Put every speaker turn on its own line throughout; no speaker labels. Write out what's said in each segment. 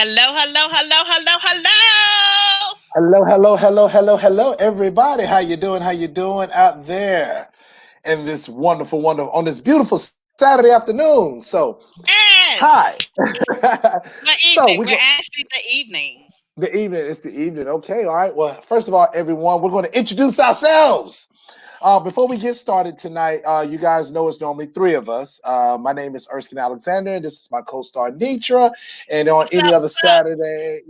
Hello, hello, hello, hello, hello.
Hello, everybody. How you doing? How you doing out there in this wonderful, on this beautiful Saturday afternoon? So, hi.
Yes. Good
so we
evening.
go
We're actually the evening.
the evening. It's the evening. Okay, all right. Well, first of all, everyone, we're going to introduce ourselves. Before we get started tonight, you guys know it's normally three of us. My name is Erskine Alexander. This is my co-star Nitra. And on
What's
any
up?
other
What's up?
Saturday,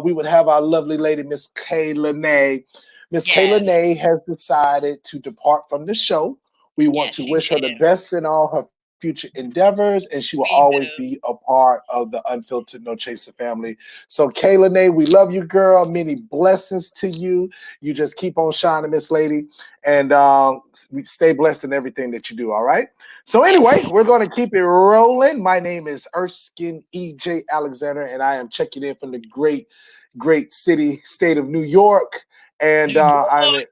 we would have our lovely lady, Miss Kayla Nay. Miss Kayla
Yes.
Nay has decided to depart from the show. We want
Yes,
to
she
wish her the
did.
best in all her future endeavors, and she will always
We
be
do.
a part of the Unfiltered No Chaser family. So, Kayla Nay, we love you, girl. Many blessings to you. You just keep on shining, Miss Lady, and stay blessed in everything that you do. All right. So anyway,
Yes.
we're going to keep it rolling. My name is Erskine E.J. Alexander, and I am checking in from the great city, state of New York. And
New
I'm
York.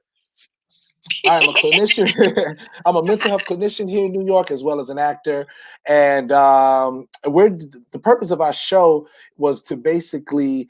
I am a clinician. I'm a mental health clinician here in New York, as well as an actor. And the purpose of our show was to basically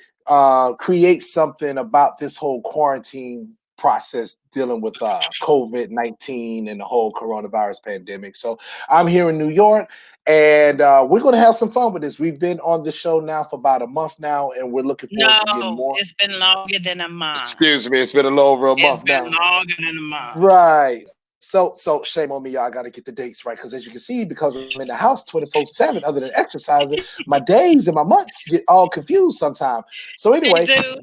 create something about this whole quarantine process dealing with COVID-19 and the whole coronavirus pandemic. So I'm here in New York, and we're going to have some fun with this. We've been on the show now for about a month now, and we're looking forward to getting
No,
more.
it's been longer than a month.
Excuse me, it's been a little over a
It's
month
been
now.
longer than a month.
Right. So shame on me, y'all. I got to get the dates right because, as you can see, because I'm in the house 24/7, other than exercising, my days and my months get all confused sometimes. So
They
anyway,
do.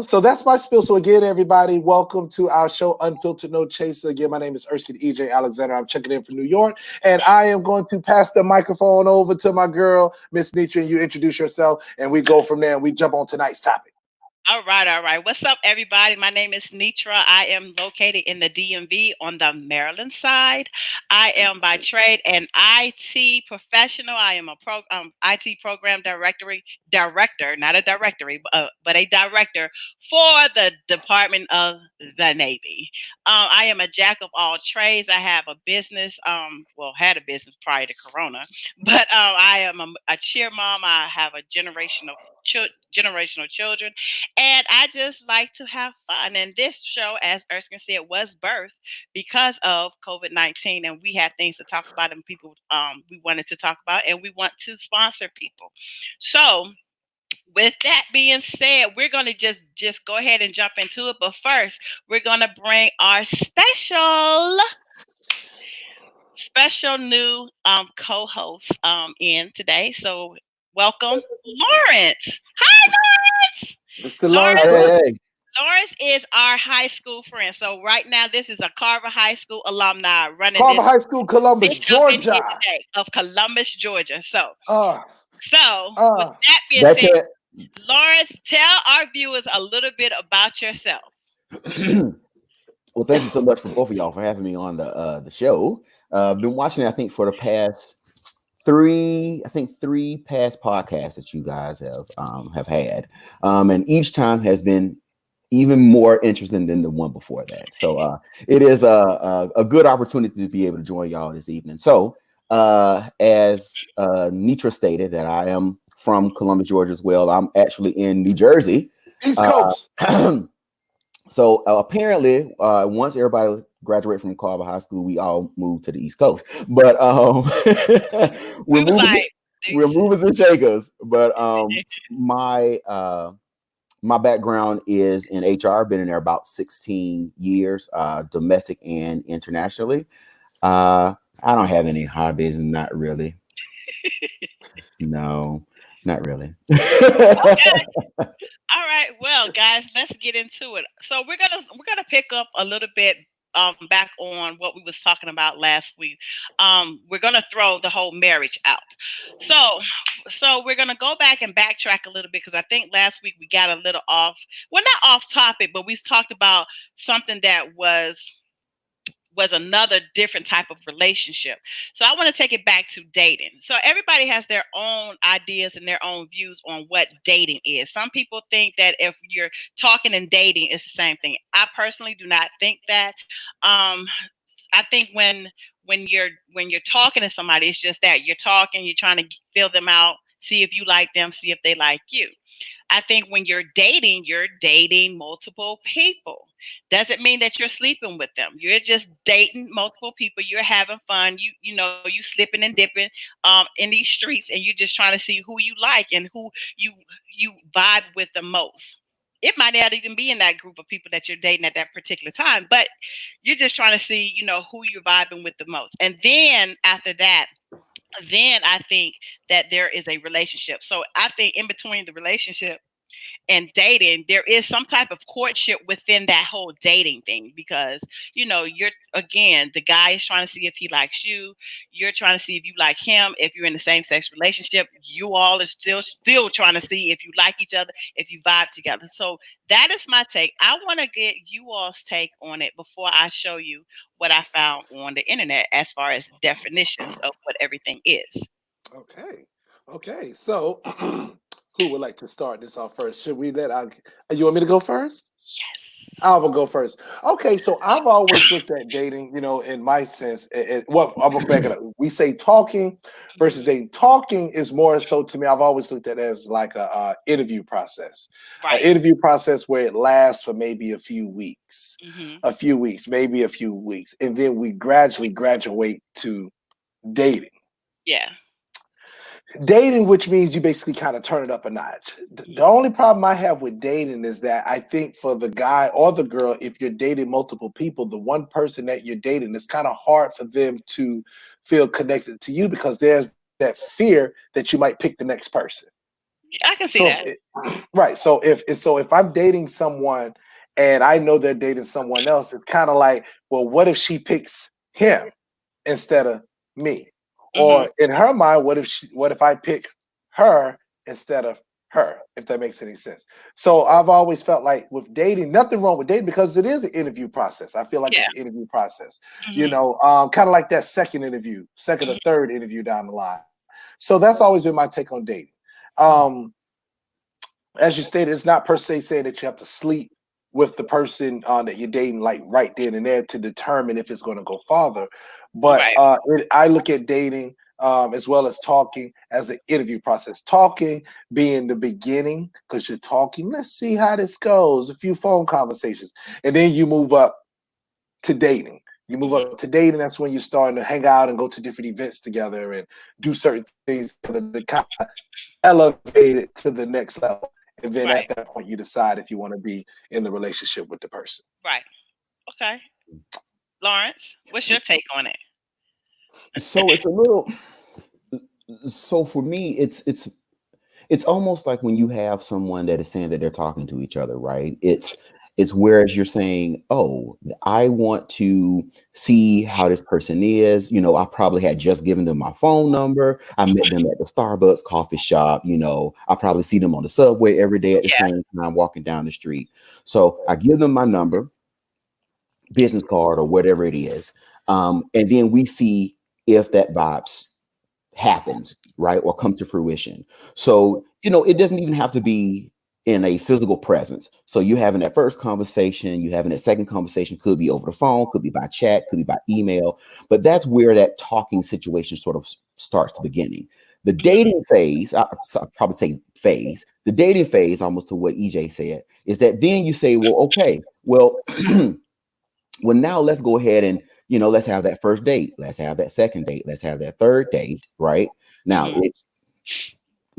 so that's my spiel. So again, everybody, welcome to our show, Unfiltered No Chaser. Again, my name is Erskine E.J. Alexander. I'm checking in from New York, and I am going to pass the microphone over to my girl, Miss Nitra, and you introduce yourself, and we go from there, and we jump on tonight's topic.
All right, all right. What's up, everybody? My name is Nitra. I am located in the DMV on the Maryland side. I am by trade an IT professional. I am a IT program director, not a directory, but a director for the Department of the Navy. I am a jack of all trades. I have a business. Well, had a business prior to Corona, but I am a cheer mom. I have a generational children, and I just like to have fun. And this show, as Erskine said, was birthed because of COVID-19, and we had things to talk about and people we wanted to talk about, and we want to sponsor people. So with that being said, we're going to just go ahead and jump into it. But first, we're going to bring our special new co-host in today. So welcome, Lawrence. Hi, Lawrence.
Mr. Lawrence
Lawrence.
Black.
Hey,
Lawrence is our high school friend. So right now, this is a Carver High School alumni running
Carver
this
High School, Columbus,
up in here
Georgia.
today of Columbus, Georgia. So,
Uh,
so with
uh,
that being
that's
said,
it.
Lawrence, tell our viewers a little bit about yourself.
Well, thank you so much for both of y'all for having me on the show. I've been watching, I think, for the past three past podcasts that you guys have had, and each time has been even more interesting than the one before that. So it is a good opportunity to be able to join y'all this evening. So as Nitra stated, that I am from Columbus, Georgia as well. I'm actually in New Jersey.
East
Uh,
Coast.
So apparently, once everybody graduated from Carver High School, we all moved to the East Coast. But we're
We was
moving,
like,
we're movers and shakers. But my background is in HR. Been in there about 16 years, domestic and internationally. I don't have any hobbies, not really. No, not really.
okay. All right, well, guys, let's get into it. So we're gonna pick up a little bit back on what we was talking about last week. We're gonna throw the whole marriage out. So we're gonna go back and backtrack a little bit because I think last week we got a little off. Well, not off topic, but we talked about something that was another different type of relationship. So I want to take it back to dating. So everybody has their own ideas and their own views on what dating is. Some people think that if you're talking and dating, it's the same thing. I personally do not think that. Um, I think when you're talking to somebody, it's just that you're talking, you're trying to feel them out. see if you like them, see if they like you. I think when you're dating multiple people. Doesn't mean that you're sleeping with them. You're just dating multiple people. You're having fun. You slipping and dipping in these streets, and you're just trying to see who you like and who you you vibe with the most. It might not even be in that group of people that you're dating at that particular time, but you're just trying to see, who you're vibing with the most. And then after that, then I think that there is a relationship. So I think in between the relationship and dating, there is some type of courtship within that whole dating thing, because you're, again, the guy is trying to see if he likes you, you're trying to see if you like him. If you're in the same sex relationship, you all are still trying to see if you like each other, if you vibe together. So that is my take. I want to get you all's take on it before I show you what I found on the internet as far as definitions of what everything is.
Okay. Okay. So, who would like to start this off first? Should we let you want me to go first?
Yes.
I will go first. Okay, so I've always looked at dating, in my sense. Well, I'm gonna back it up. We say talking versus
Mhm.
dating. Talking is more so to me. I've always looked at it as like interview process, an
Right.
interview process where it lasts for maybe
Hmm.
maybe a few weeks, and then we gradually graduate to dating.
Yeah.
Dating, which means you basically kind of turn it up a notch. The
Mhm.
only problem I have with dating is that I think for the guy or the girl, if you're dating multiple people, the one person that you're dating, it's kind of hard for them to feel connected to you because there's that fear that you might pick the next person.
I can see
So,
that.
right. So if I'm dating someone and I know they're dating someone else, it's kind of like, well, what if she picks him instead of me?
Hmm.
Or in her mind, what if I pick her instead of her, if that makes any sense? So I've always felt like with dating, nothing wrong with dating because it is an interview process. I feel like
Yeah.
it's an interview process,
Hmm.
kind of like that second interview, second or
Hmm.
third interview down the line. So that's always been my take on dating. Um, as you stated, it's not per se saying that you have to sleep with the person that you're dating, like right then and there, to determine if it's going to go farther. But
Right.
I look at dating as well as talking as an interview process. Talking being the beginning because you're talking. Let's see how this goes. A few phone conversations, and then you move up to dating. You move
Hmm.
up to dating. That's when you're starting to hang out and go to different events together and do certain things to kind of elevate it to the next level. And then
Right.
at that point, you decide if you want to be in the relationship with the person.
Right. Okay. Lawrence, what's your take on it?
So it's a little. So for me, it's almost like when you have someone that is saying that they're talking to each other, right? It's whereas you're saying, oh, I want to see how this person is. I probably had just given them my phone number. I met them at the Starbucks coffee shop. I probably see them on the subway every day at the
Yeah.
same time walking down the street. So I give them my number, business card, or whatever it is. And then we see if that vibes happens, right? Or come to fruition. So, it doesn't even have to be in a physical presence. So you having that first conversation, you having that second conversation could be over the phone, could be by chat, could be by email, but that's where that talking situation sort of starts the beginning. The
Hmm.
dating phase, I'd probably say phase, the dating phase, almost to what EJ said, is that then you say, well, okay, well, well, now let's go ahead and let's have that first date, let's have that second date, let's have that third date, right? Now
Hmm.
it's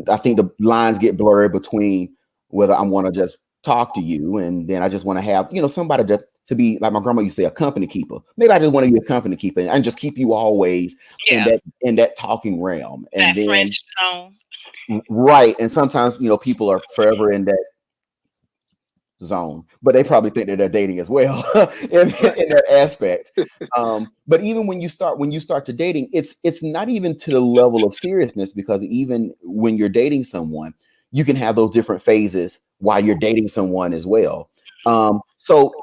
I think the lines get blurred between whether I want to just talk to you and then I just want to have somebody to be like my grandma used to say, a company keeper. Maybe I just want to be a company keeper and just keep you always in
Yeah.
that talking realm. And
That
then
French zone.
right, and sometimes people are forever in that zone, but they probably think that they're dating as well
Right.
in that aspect. But even when you start to dating, it's not even to the level of seriousness, because even when you're dating someone, you can have those different phases while you're dating someone as well. So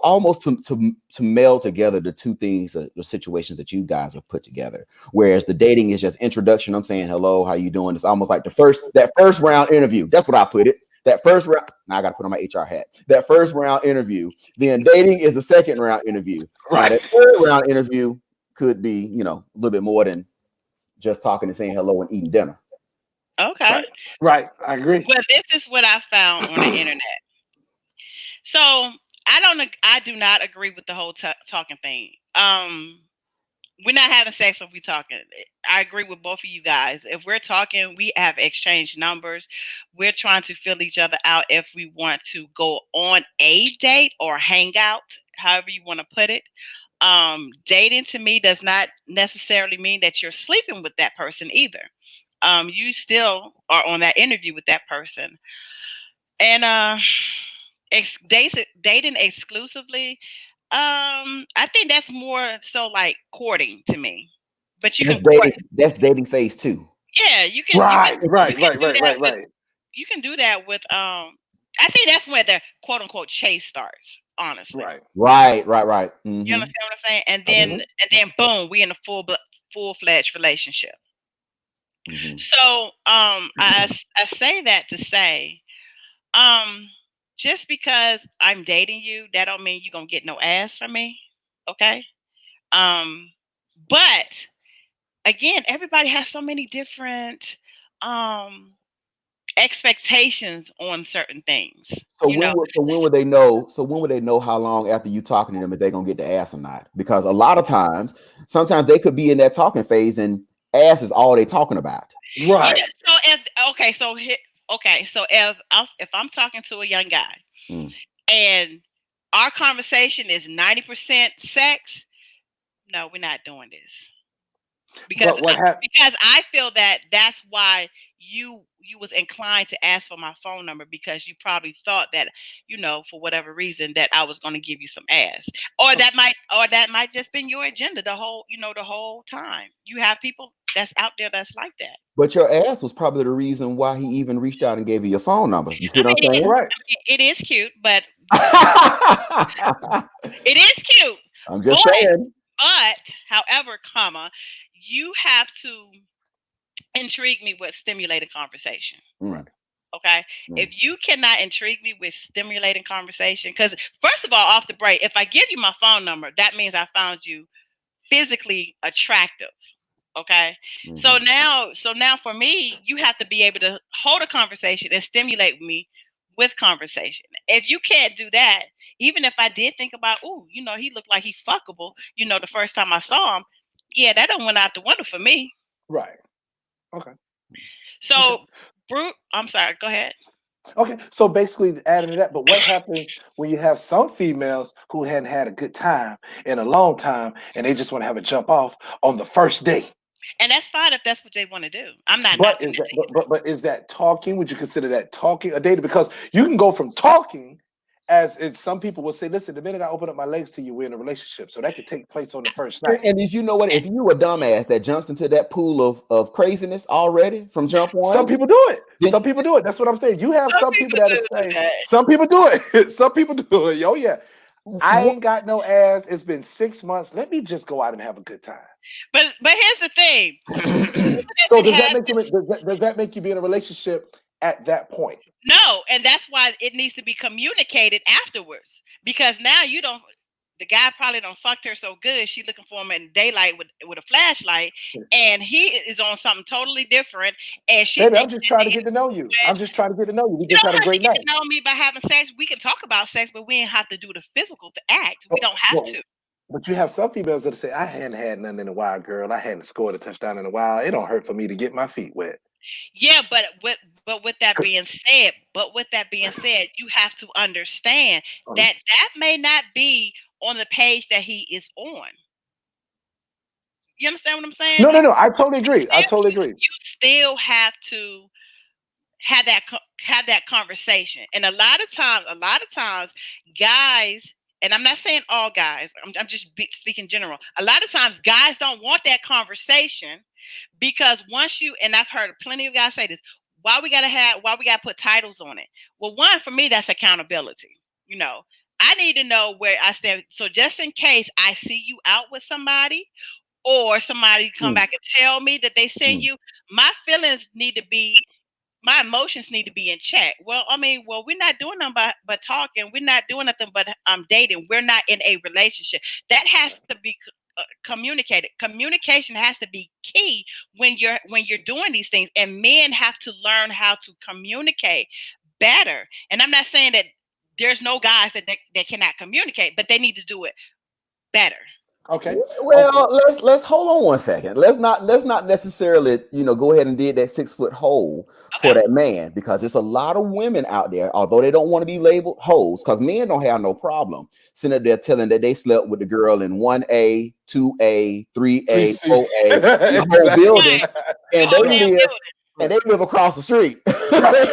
almost to meld together the two things, the situations that you guys have put together. Whereas the dating is just introduction. I'm saying hello, how you doing? It's almost like that first round interview. That's what I put it. That first round. Now I got to put on my HR hat. That first round interview. Then dating is the second round interview. Now
Right.
that third round interview could be, a little bit more than just talking and saying hello and eating dinner.
Okay.
Right. Right. I agree.
Well, this is what I found on the internet. So I do not agree with the whole talking thing. We're not having sex if we're talking. I agree with both of you guys. If we're talking, we have exchanged numbers. We're trying to fill each other out if we want to go on a date or hang out, however you want to put it. Dating to me does not necessarily mean that you're sleeping with that person either. You still are on that interview with that person. And dating exclusively, I think that's more so like courting to me. But you
That's
can court.
dating. That's dating phase two.
Yeah,
Right.
you
Right.
can
Right.
do
Right.
that
Right.
with
Right.
you can do that with I think that's where the quote unquote chase starts, honestly.
Right.
Right, right, right.
You
Mm-hmm.
understand what I'm saying? And
I
then
do.
Hmm.
boom, we in a full fledged relationship.
Mm-hmm.
So I say that to say, um just because I'm dating you, that don't mean you're gonna get no ass from me. Okay. Um but again, everybody has so many different um expectations on certain things.
So
You know,
when would they know? So when would they know how long after you talking to them if they're gonna get the ass or not? Because a lot of times, sometimes they could be in that talking phase and ass is all they talking about.
yeah.
Right.
So if if I'm talking to a young guy
Mm.
and our conversation is 90% sex, no, we're not doing this.
But what happened?
Because I feel that that's why you was inclined to ask for my phone number, because you probably thought that, for whatever reason, that I was going to give you some ass, or that might just been your agenda the whole time. You have people that's out there that's like that.
But your ass was probably the reason why he even reached out and gave you your phone number. You see
I
what
mean,
I'm
Right.
it is cute, but
saying?
it is cute,
I'm
but
just saying.
however, you have to intrigue me with stimulating conversation.
Mm,
Right.
Okay.
mm.
If you cannot intrigue me with stimulating conversation, because first of all, off the break, if I give you my phone number, that means I found you physically attractive. Okay.
Mhm.
So now for me, you have to be able to hold a conversation and stimulate me with conversation. If you can't do that, even if I did think about, oh, he looked like he fuckable, the first time I saw him, yeah, that don't went out the window for me.
Right. Okay. Okay.
So, Brute, I'm sorry, go ahead.
Okay. So basically, adding to that, but what happens when you have some females who hadn't had a good time in a long time and they just want to have a jump off on the first date?
And that's fine if that's what they want to do. I'm not
But
knocking
is that
that either.
but is that talking? Would you consider that talking a date? Because you can go from talking, as some people will say, listen, the minute I open up my legs to you, we're in a relationship. So that could take place on the first night.
And if you know what, if you a dumbass that jumps into that pool of craziness already from jump
Some
one,
people do it.
then
Some people do it. That's what I'm saying. You have
Some
some people
people
that'll
do
say,
that.
some people do it. Some people do it. Oh yeah. I
what,
ain't got no ass. It's been 6 months. Let me just go out and have a good time.
But here's the thing. Even if
So
it has
does that make you be in a relationship at that point?
no, and that's why it needs to be communicated afterwards. Because now the guy probably don't fucked her so good. She looking for him in daylight with a flashlight, and he is on something totally different. And she
Baby, I'm
thinks
just
that
trying to get to know you. I'm just trying to get to know you. We
you
just
don't
had a
have to
great
get
night.
to know me by having sex. We can talk about sex, but we ain't have to do the physical, the act. We
But,
don't have
but,
to.
but you have some females that say, I hadn't had nothing in a while, girl. I hadn't scored a touchdown in a while. It don't hurt for me to get my feet wet.
Yeah, but with that being said, you have to understand that that may not be on the page that he is on. You understand what I'm saying?
No, no, no. I totally agree. I totally agree.
You still have to have that conversation. And a lot of times, guys, and I'm not saying all guys. I'm just speaking general. A lot of times, guys don't want that conversation because once you, and I've heard plenty of guys say this, why we gotta put titles on it. Well, one, for me, that's accountability. You know, I need to know where I stand. So just in case I see you out with somebody, or somebody come
Mm,
back and tell me that they seen
mm.
you, my feelings need to be, my emotions need to be in check. Well, I mean, we're not doing nothing but talking. We're not doing nothing but dating. We're not in a relationship. That has to be. communicated. Communication has to be key when you're doing these things, and men have to learn how to communicate better. And I'm not saying that there's no guys that cannot communicate, but they need to do it better.
Okay.
Well, let's hold on one second. Let's not necessarily, go ahead and dig that 6 foot hole for
Okay.
that man, because it's a lot of women out there, although they don't want to be labeled hoes, because men don't have no problem sitting up there telling that they slept with the girl in 1A, 2A, 3A,
3C.
4A, the whole
Exactly.
building,
Right. The
and
whole damn building.
they live across the street.
Right.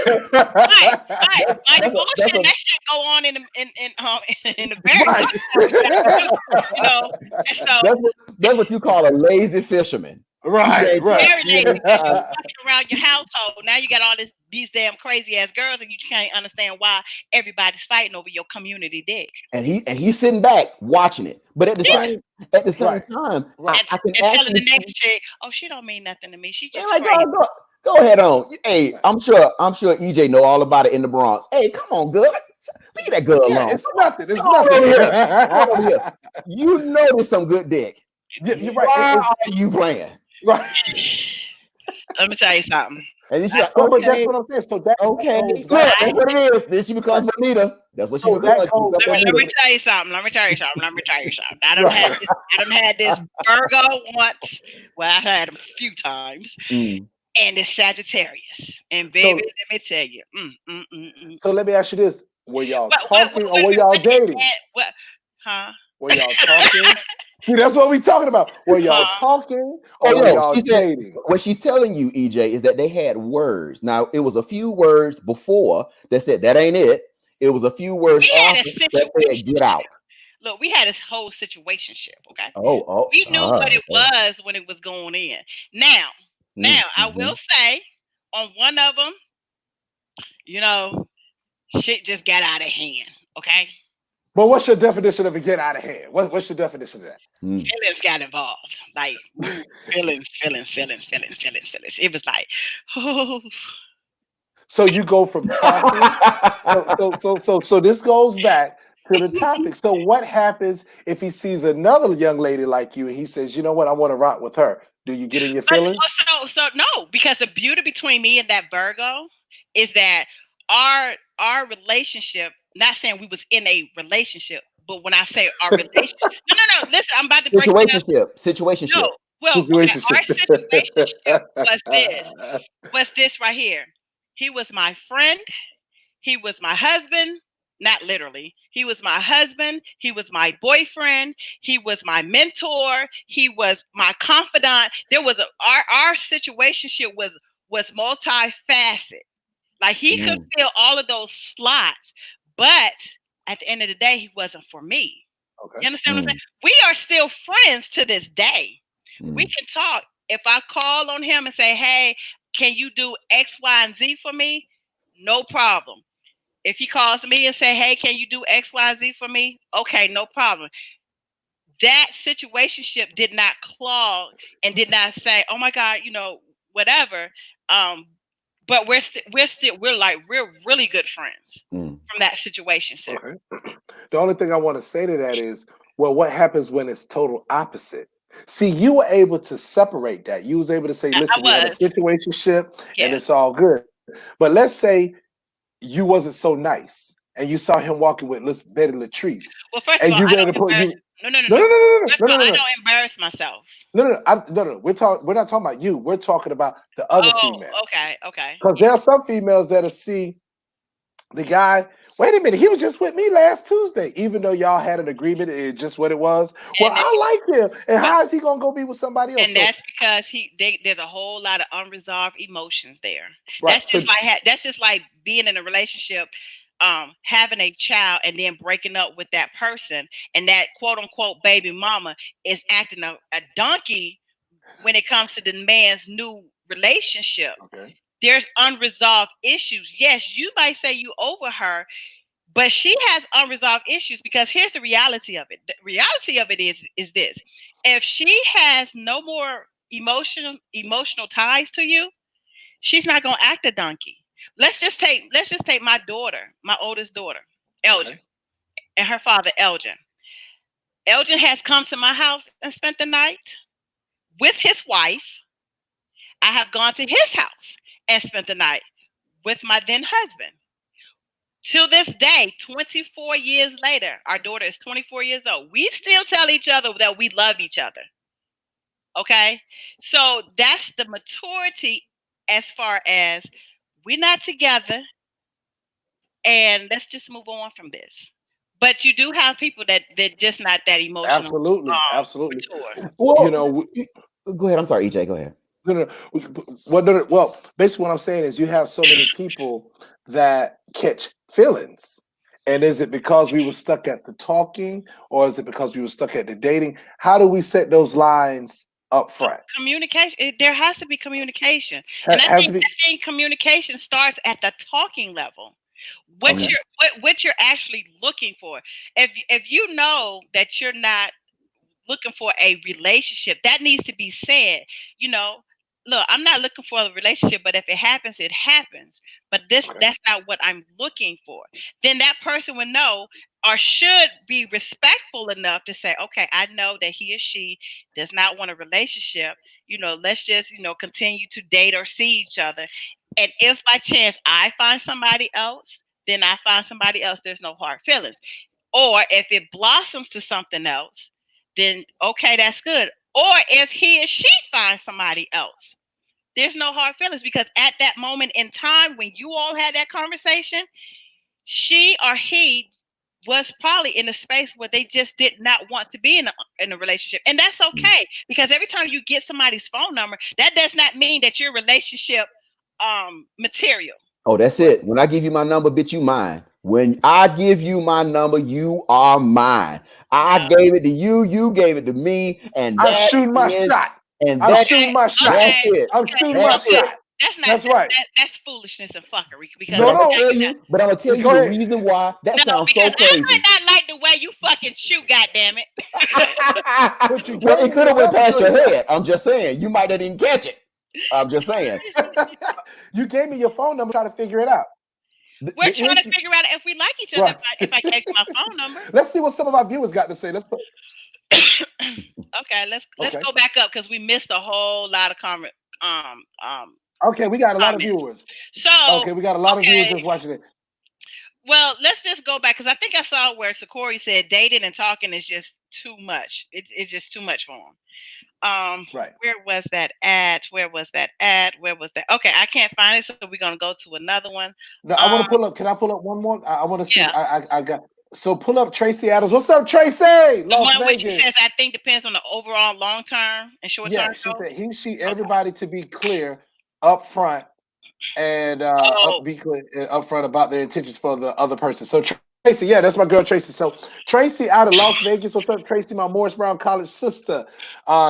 Like
That's
bullshit.
a
That should go on in the very
Right.
you know. And so
that's what you call a lazy fisherman.
Right. Right.
very lazy fucking around your household. Now you got all these damn crazy ass girls, and you can't understand why everybody's fighting over your community dick.
And he's sitting back watching it. But at the
Right.
same time,
Right.
I can
And telling the
actually
next chick, "Oh, she don't mean nothing to me. She
man,
just
like,
crazy."
go ahead on. Hey, I'm sure EJ know all about it in the Bronx. Hey, come on, good. Leave that girl
Yeah,
alone.
it's nothing. It's
Come on over here. Come on over
nothing.
here. You know there's some good dick.
You're right.
Why are you playing?
Right.
Let me tell you something.
And then she's like,
No, but that's
okay,
what I'm saying. So that
okay.
goes
Look,
back.
that's what it is. Then she becomes Bonita. That's what she
So that
becomes. She
goes
becomes
back.
Let me
Bonita.
tell you something. I done
Right.
had this Virgo once. Well, I had him a few times.
Mm.
And it's Sagittarius. And baby, let me tell you.
So let me ask you this: were y'all
What,
talking or were y'all dating?
What? Huh?
Were y'all talking? See, that's what we talking about. Were y'all
Huh?
talking
Oh,
or were
no,
y'all
she said
dating?
what she's telling you, EJ, is that they had words. Now, it was a few words before that said that ain't it. It was a few words
We had a
after that said get out.
situation. Look, we had this whole situationship, okay?
Oh,
We knew what it was when it was going in. Now, I will say on one of them, shit just got out of hand, okay?
But what's your definition of it get out of hand? What's your definition of that?
Feelings got involved. Like feelings. It was like, oh.
So you go from talking. So this goes back to the topic. So what happens if he sees another young lady like you and he says, you know what, I want to rock with her? Do you get in your feelings?
So no, because the beauty between me and that Virgo is that our relationship. Not saying we was in a relationship, but when I say our relationship, no. Listen, I'm about to break it down.
Situationship.
No, well, okay, our situationship was this right here. He was my friend. He was my husband. Not literally. He was my husband. He was my boyfriend. He was my mentor. He was my confidant. There was our situationship was multifaceted. Like he could fill all of those slots, but at the end of the day, he wasn't for me.
Okay.
You understand what I'm saying? We are still friends to this day. We can talk. If I call on him and say, "Hey, can you do X, Y, and Z for me?" No problem. If he calls me and say, "Hey, can you do X, Y, and Z for me?" Okay, no problem. That situationship did not clog and did not say, "Oh my God," whatever. But we're really good friends from that situation. So.
Okay. The only thing I want to say to that is, well, what happens when it's total opposite? See, you were able to separate that. You was able to say, listen, we had a situationship and it's all good. But let's say you wasn't so nice and you saw him walking with Betty Latrice.
Well, first of all, I don't embarrass. No. First of all, I don't embarrass myself.
No. We're not talking about you. We're talking about the other female.
Okay.
Because there are some females that'll see the guy. Wait a minute, he was just with me last Tuesday, even though y'all had an agreement. It's just what it was. Well, I like him, and how is he gonna go be with somebody else?
And that's because there's a whole lot of unresolved emotions there.
Right.
That's just like being in a relationship, having a child and then breaking up with that person, and that quote unquote baby mama is acting a donkey when it comes to the man's new relationship.
Okay.
There's unresolved issues. Yes, you might say you over her, but she has unresolved issues because here's the reality of it. The reality of it is this. If she has no more emotional ties to you, she's not gonna act a donkey. Let's just take my daughter, my oldest daughter, Elgin, and her father, Elgin. Elgin has come to my house and spent the night with his wife. I have gone to his house and spent the night with my then husband. Till this day, 24 years later, our daughter is 24 years old. We still tell each other that we love each other. Okay? So that's the maturity as far as we're not together and let's just move on from this. But you do have people that just not that emotional
Absolutely.
mature.
Well,
You know,
go ahead. I'm sorry, EJ. Go ahead.
no, well, basically what I'm saying is you have so many people that catch feelings. And is it because we were stuck at the talking, or is it because we were stuck at the dating? How do we set those lines up front?
Communication. There has to be communication, and I
Has
think
to be
I think communication starts at the talking level. What
Okay.
you're actually looking for. If you know that you're not looking for a relationship, that needs to be said. You know, look, I'm not looking for a relationship, but if it happens, it happens. But
okay.
that's not what I'm looking for. Then that person would know or should be respectful enough to say, okay, I know that he or she does not want a relationship. Let's just, continue to date or see each other. And if by chance I find somebody else, then I find somebody else. There's no hard feelings. Or if it blossoms to something else, then okay, that's good. Or if he or she finds somebody else, there's no hard feelings because at that moment in time when you all had that conversation, she or he was probably in a space where they just did not want to be in a relationship. And that's okay because every time you get somebody's phone number, that does not mean that you're relationship material.
Oh, that's
Right.
it. When I give you my number, bitch, you mine. When I give you my number, you are mine. I
No.
gave it to you, you gave it to me, and
I'm
that
shooting my
is,
shot.
and
I'm
that
shooting my shot.
that's
Okay.
it.
I'm
Okay.
shooting my
That's it.
shot.
That's not
That's right.
that's foolishness and fuckery because
But
No,
I'm gonna
no.
tell you, but I'm gonna tell you
Go
the
ahead.
reason why that
no,
sounds
because
so
I might
crazy.
not like the way you fucking shoot, goddammit.
But you
Well,
gave
it
me
could have
your
went
number,
past
so
your
yeah.
head. I'm just saying, you might not even catch it. I'm just saying.
You gave me your phone number, try to figure it out.
We're
The
trying to
issue,
figure out if we like each other
Right.
if I gave you my phone number.
Let's see what some of our viewers got to say. Let's put
Okay, let's
okay.
go back up because we missed a whole lot of um um
Okay, we got a lot of
comments.
viewers.
So
Okay, we got a lot of viewers
okay,
just watching it.
well let's just go back because I think I saw where Sakori said dating and talking is just too much. It's just too much for him.
Right.
Where was that at? Where was that at? Where was that? Okay, I can't find it, so we're gonna go to another one.
No, I
Um,
want to pull up. Can I pull up one more? I want to see.
yeah,
I got. So pull up Tracy Adams. What's up, Tracy?
the
Las
one which
Vegas.
says I think depends on the overall long term and short term
Yeah, she
goals.
said he, she,
Okay.
everybody to be clear up front and
Oh,
be clear up front about their intentions for the other person. So Tracy, yeah, that's my girl Tracy. So Tracy out of Las Vegas. What's up, Tracy? My Morris Brown College sister.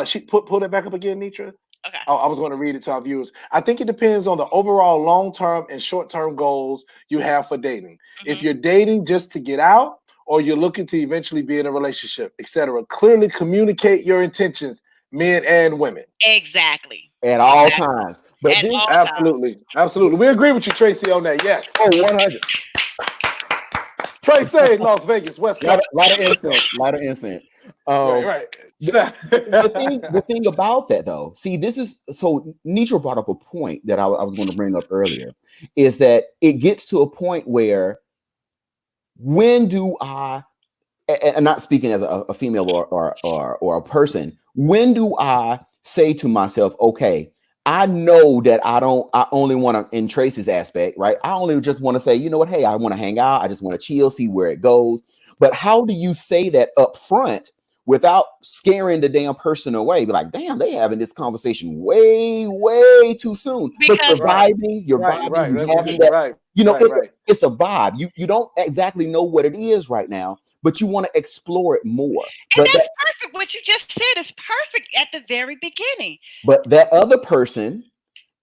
She pull that back up again, Nitra.
okay.
Oh, I was going to read it to our viewers. I think it depends on the overall long-term and short-term goals you have for dating. If
Mm-hmm.
you're dating just to get out, or you're looking to eventually be in a relationship, etc., clearly communicate your intentions, men and women.
Exactly.
at all times. But
At
then,
all times.
Absolutely. We agree with you, Tracy, on that. Yes.
oh, 100.
Tracy, Las Vegas, West Coast.
Lot of incense. Lot of incense.
Right.
The thing about that though, see, this is so Nietzsche brought up a point that I was going to bring up earlier, is that it gets to a point where when do I, and not speaking as a female or a person, when do I say to myself, okay, I know that I only want to, in Tracy's aspect, right? I only just want to say, you know what, hey, I want to hang out, I just want to chill, see where it goes. But how do you say that up front without scaring the damn person away? Be like, damn, they having this conversation way too soon. But
Because
you're
right.
vibing, you
That's
having that,
right.
you know,
Right.
it's a vibe. You don't exactly know what it is right now, but you want to explore it more.
and
But
that's perfect. What you just said is perfect at the very beginning.
that other person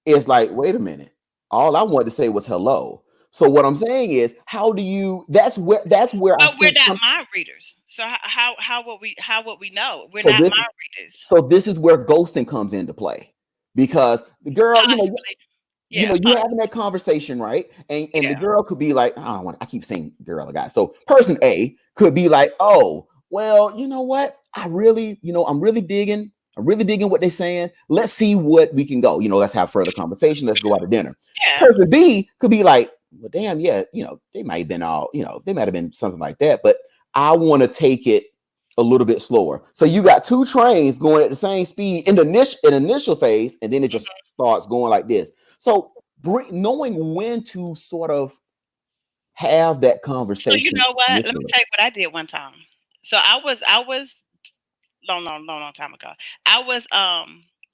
is like, wait a minute. All I wanted to say was hello. So what I'm saying is, how do you? That's where I
But we're
think.
not mind readers. So how would we know? We're
So
not
this
mind readers.
so this is where ghosting comes into play, because the girl,
Possibly. Yeah.
you having that conversation, right? And the
Yeah.
girl could be like, I don't want. I keep saying girl or guy. So person A could be like, oh, well, you know what? I'm really digging what they're saying. Let's see what we can go. Let's have further conversation. Let's go out to dinner.
Yeah.
Person B could be like, well, damn, yeah, they might have been they might have been something like that, but I want to take it a little bit slower. So you got two trains going at the same speed in the initial phase, and then it just starts going like this. So knowing when to sort of have that
So you
conversation
know what? Let me
initially.
tell you what I did one time. So I was long time ago. I was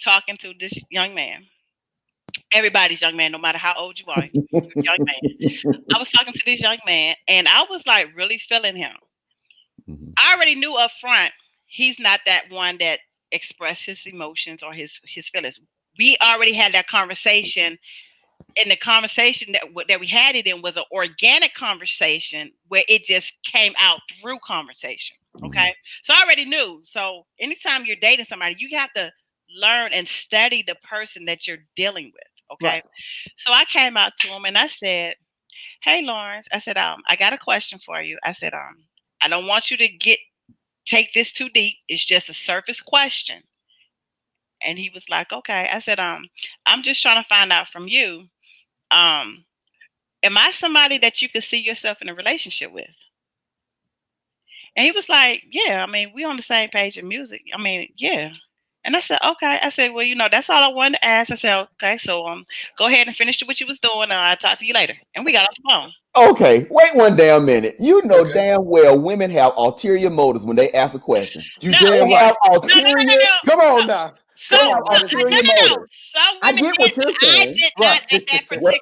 talking to this young man. Everybody's young man, no matter how old you are, you're a young man. I was talking to this young man, and I was like really feeling him.
Mhm.
I already knew up front he's not that one that expressed his emotions or his feelings. We already had that conversation, and the conversation that we had it in was an organic conversation where it just came out through conversation.
Mhm.
Okay, so I already knew. So anytime you're dating somebody, you have to learn and study the person that you're dealing with.
Right.
Okay, so I came out to him and I said, "Hey, Lawrence," I said, "I got a question for you." I said, I don't want you to take this too deep. It's just a surface question." And he was like, "Okay." I said, I'm just trying to find out from you, um, am I somebody that you could see yourself in a relationship with?" And he was like, "Yeah, I mean, we on the same page in music. I mean, yeah." And I said, "Okay." I said, "Well, that's all I wanted to ask." I said, "Okay, so go ahead and finish what you was doing. I'll talk to you later." And we got off the phone.
Okay, wait one damn minute. You know
Okay.
damn well women have ulterior motives when they ask a question.
You
No,
damn
They
right.
have
no, no, no, no,
ulterior.
no.
Come
No.
on now.
So
They
Come
have
on,
no,
Ernestine.
no,
ulterior
no, no.
motives.
Some
I
women
get
did,
what
but
you're
I
saying.
did not
Right.
at that
What?
particular.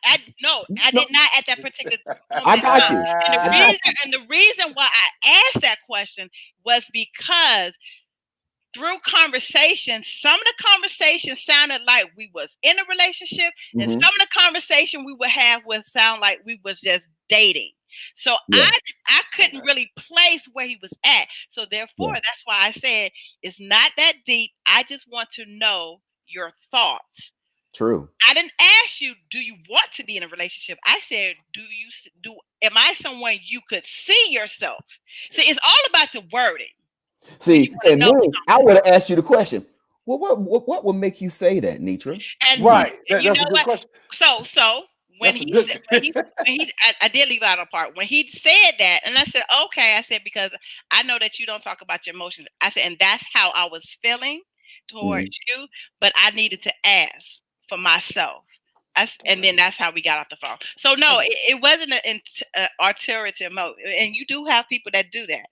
I no, I
No,
did not at that particular moment
I
in
got
time.
you.
And the
I got
reason
you.
and the reason why I asked that question was because through conversation, some of the conversation sounded like we was in a relationship, and
Hmm.
some of the conversation we would have would sound like we was just dating. So
Yeah,
I couldn't really place where he was at. So therefore,
yeah,
that's why I said it's not that deep. I just want to know your thoughts.
true.
I didn't ask you, do you want to be in a relationship? I said, am I someone you could see yourself? See, it's all about the wording when you
See,
want to
and
know
then I
something.
would have asked you the question. Well, what would make you say that, Nitra? Hmm.
Right.
And you
That's a
know
good
what?
question.
So when
That's a
he
good.
said I did leave out a part when he said that, and I said, "Okay." I said, because I know that you don't talk about your emotions. I said, and that's how I was feeling
Hmm.
towards you, but I needed to ask for myself. And then that's how we got off the phone. So no,
Okay.
it wasn't an ulterior motive, and you do have people that do that.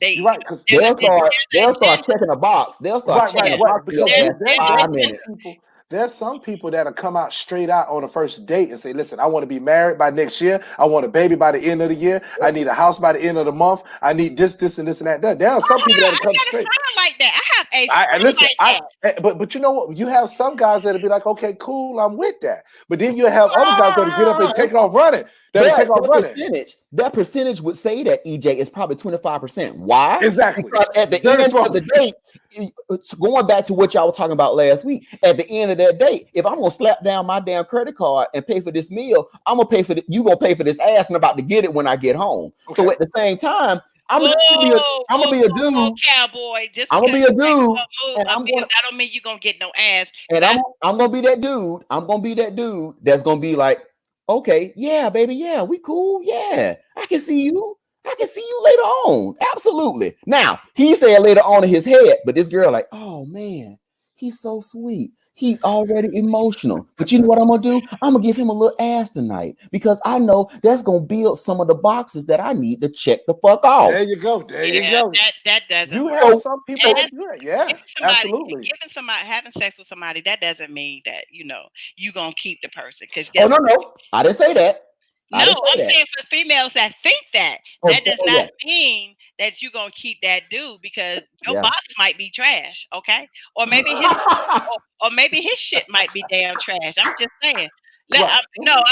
You're
They
right, because
there's
They'll
an
start
agenda.
checking a box. They'll start
right,
checking
right,
a
Yeah,
right.
box for your
Because
there's
ass
there's
there's an
there's
5 minutes.
some people. There's some people that'll come out straight out on the first date and say, "Listen, I want to be married by next year. I want a baby by the end of the year. I need a house by the end of the month. I need this, and this, and that." There are some people that'll
I
come
got a
straight.
friend like that. I have a
I
friend
listen.
like that.
But you know what? You have some guys that'll be like, "Okay, cool, I'm with that." But then you have other guys that'll get up and
Ah!
take off running. That'll
But
take off running.
that percentage would say that EJ is probably 25%. Why?
Exactly.
Because at the
Very
end of the
small.
day, it's going back to what y'all were talking about last week, at the end of that day, if I'm gonna slap down my damn credit card and pay for this meal, I'm gonna pay for you gonna pay for this ass and I'm about to get it when I get home. So
Okay.
at the same time, I'm
Whoa,
gonna be a I'm gonna
whoa,
be a
whoa, whoa,
dude.
cowboy! Just
I'm gonna
because
be
you
a
pay
dude,
for
and
a
I'm
meal,
gonna
that don't mean you gonna get no ass. Cause
and I'm gonna be that dude. I'm gonna be that dude that's gonna be like, okay, yeah, baby, yeah, we cool, yeah. I can see you. I can see you later on. Absolutely. Now he said later on in his head, but this girl like, oh man, he's so sweet. He already emotional. But you know what I'm gonna do? I'm gonna give him a little ass tonight because I know that's gonna build some of the boxes that I need to check the fuck
There
off.
you go. There you
yeah,
go.
that doesn't
You
work.
have
So
some people
so
that
Ass,
do that. Yeah, absolutely.
giving somebody, having sex with somebody, that doesn't mean that you gonna keep the person. Because
oh
guess
no, I didn't say that. I
no,
didn't say
I'm
that.
saying for females that think that,
Oh,
that does
oh
not
yeah,
mean that you're gonna keep that dude because your
yeah.
box might be trash, okay? Or maybe his or maybe his shit might be damn trash. I'm just saying.
Right.
No,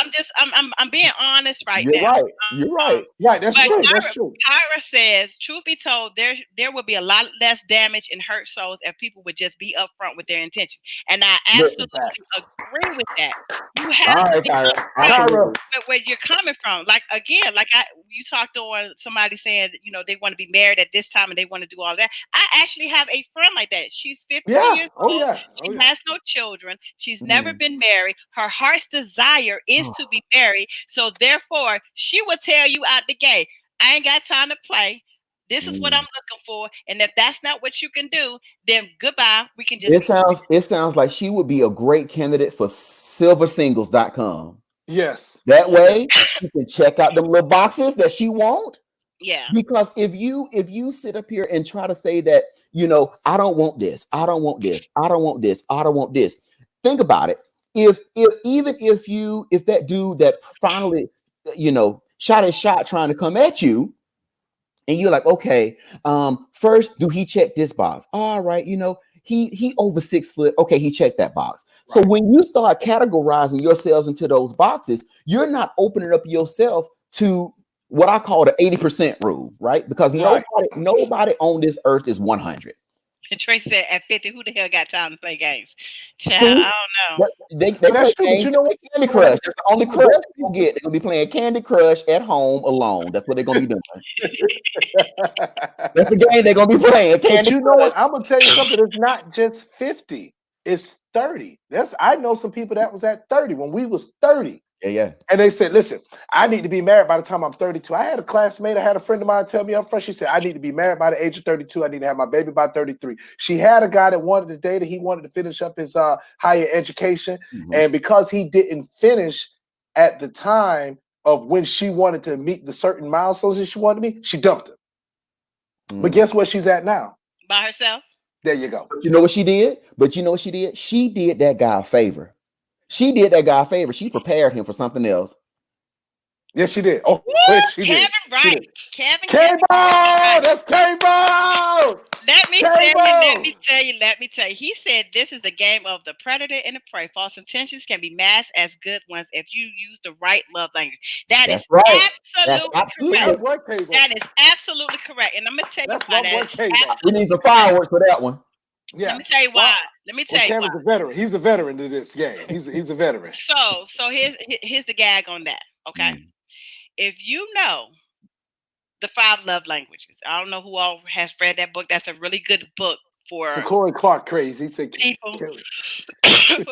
I'm being honest right
You're
now.
right. You're right.
Right. That's
But
true. That's true.
Kyra says, truth be told, there would be a lot less damage and hurt souls if people would just be upfront with their intention. And I
Listen.
absolutely agree with that. You have
All
to
right,
be
Kyra.
upfront
Kyra.
Absolutely.
with where you're coming from. Like again, you talked on somebody saying, they want to be married at this time and they want to do all that. I actually have a friend like that. She's 53
Yeah.
years
Oh
old.
yeah. Oh
She
yeah.
has no children. She's never
Mm.
been married. Her heart's desire is
Oh,
to be married. So therefore, she will tell you out the gate, I ain't got time to play. This is what I'm
mm.
looking for. And if that's not what you can do, then goodbye. We can just
It
be
sounds like she would be a great candidate for silversingles.com.
Yes.
That
Yes.
way she can check out them little boxes that she wants.
yeah.
Because if you sit up here and try to say that, I don't want this, I don't want this, I don't want this, I don't want this. Think about it. If that dude that finally, shot his shot trying to come at you, and you're like, okay, first, do he check this box? All right, he over 6 foot. Okay, he checked that box. So
Right.
when you start categorizing yourselves into those boxes, you're not opening up yourself to what I call the 80% rule, right? Because
Right.
nobody on this earth is 100.
And Tracy said, at 50, who the hell got time to play games? Child,
See,
I don't know.
they
But
play
that's true. But
games,
you
they
know
play
what?
Candy
What
Crush. That's the only crush
There's
they're gonna get. They're gonna be playing Candy Crush at home alone. That's what they're gonna be doing. That's the game they're gonna be playing.
But
Candy
you know
Crush.
what? I'm gonna tell you something. It's not just 50. It's 30. I know some people that was at 30 when we was 30.
Yeah.
And they said, listen, I need to be married by the time I'm 32. I had a classmate, I had a friend of mine tell me up front. She said, I need to be married by the age of 32. I need to have my baby by 33. She had a guy that wanted to date her. He wanted to finish up his higher education.
Mhm.
And because he didn't finish at the time of when she wanted to meet the certain milestones that she wanted to meet, she dumped him. But guess where she's at now?
By herself?
There you go.
But you know what she did? She did that guy a favor. She prepared him for something else.
Yes, she did. Oh,
Woo,
she
Kevin,
did.
right.
She did.
Kevin.
K-Ball!
Right.
That's K-Ball!
Let me tell you. He said this is the game of the predator and the prey. False intentions can be masked as good ones if you use the right love language. That's
right.
Absolutely
Absolutely
correct.
That's what K-Ball.
That is absolutely correct. And I'm going to tell you
That's
why
what
that is
K-Ball.
We need some fireworks for that one.
Yeah.
Let me tell you why.
Kevin's a veteran. He's a veteran to this game. He's a veteran.
So here's the gag on that. Okay. If you know the 5 love languages, I don't know who all has read that book. That's a really good book for
Corey Clark crazy. He said
people for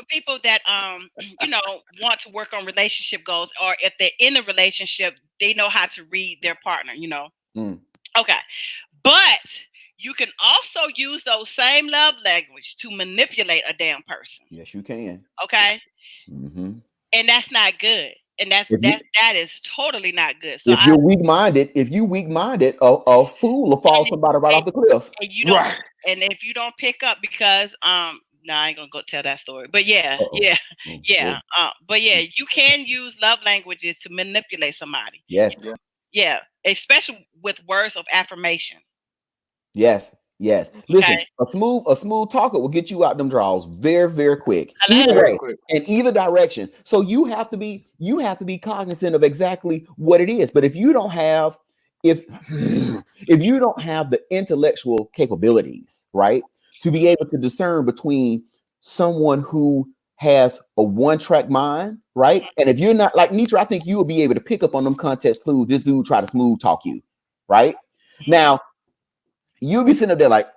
people that want to work on relationship goals, or if they're in a relationship, they know how to read their partner. Okay, but you can also use those same love language to manipulate a damn person.
Yes, you can.
Okay, and that's not good. And that is totally not good. So
if you're weak-minded, a fool will fall somebody right off the cliff.
And you don't, and if you don't pick up, because no, I ain't gonna go tell that story. But but you can use love languages to manipulate somebody.
Yes.
Yeah, especially with words of affirmation.
Yes. Listen, a smooth talker will get you out them draws very, very quick. Either way, in either direction. So you have to be cognizant of exactly what it is. But if you don't have the intellectual capabilities, right, to be able to discern between someone who has a one-track mind, right, and if you're not like Nitra, I think you will be able to pick up on them context clues. This dude try to smooth talk you, right? Now, you'll be sitting up there like,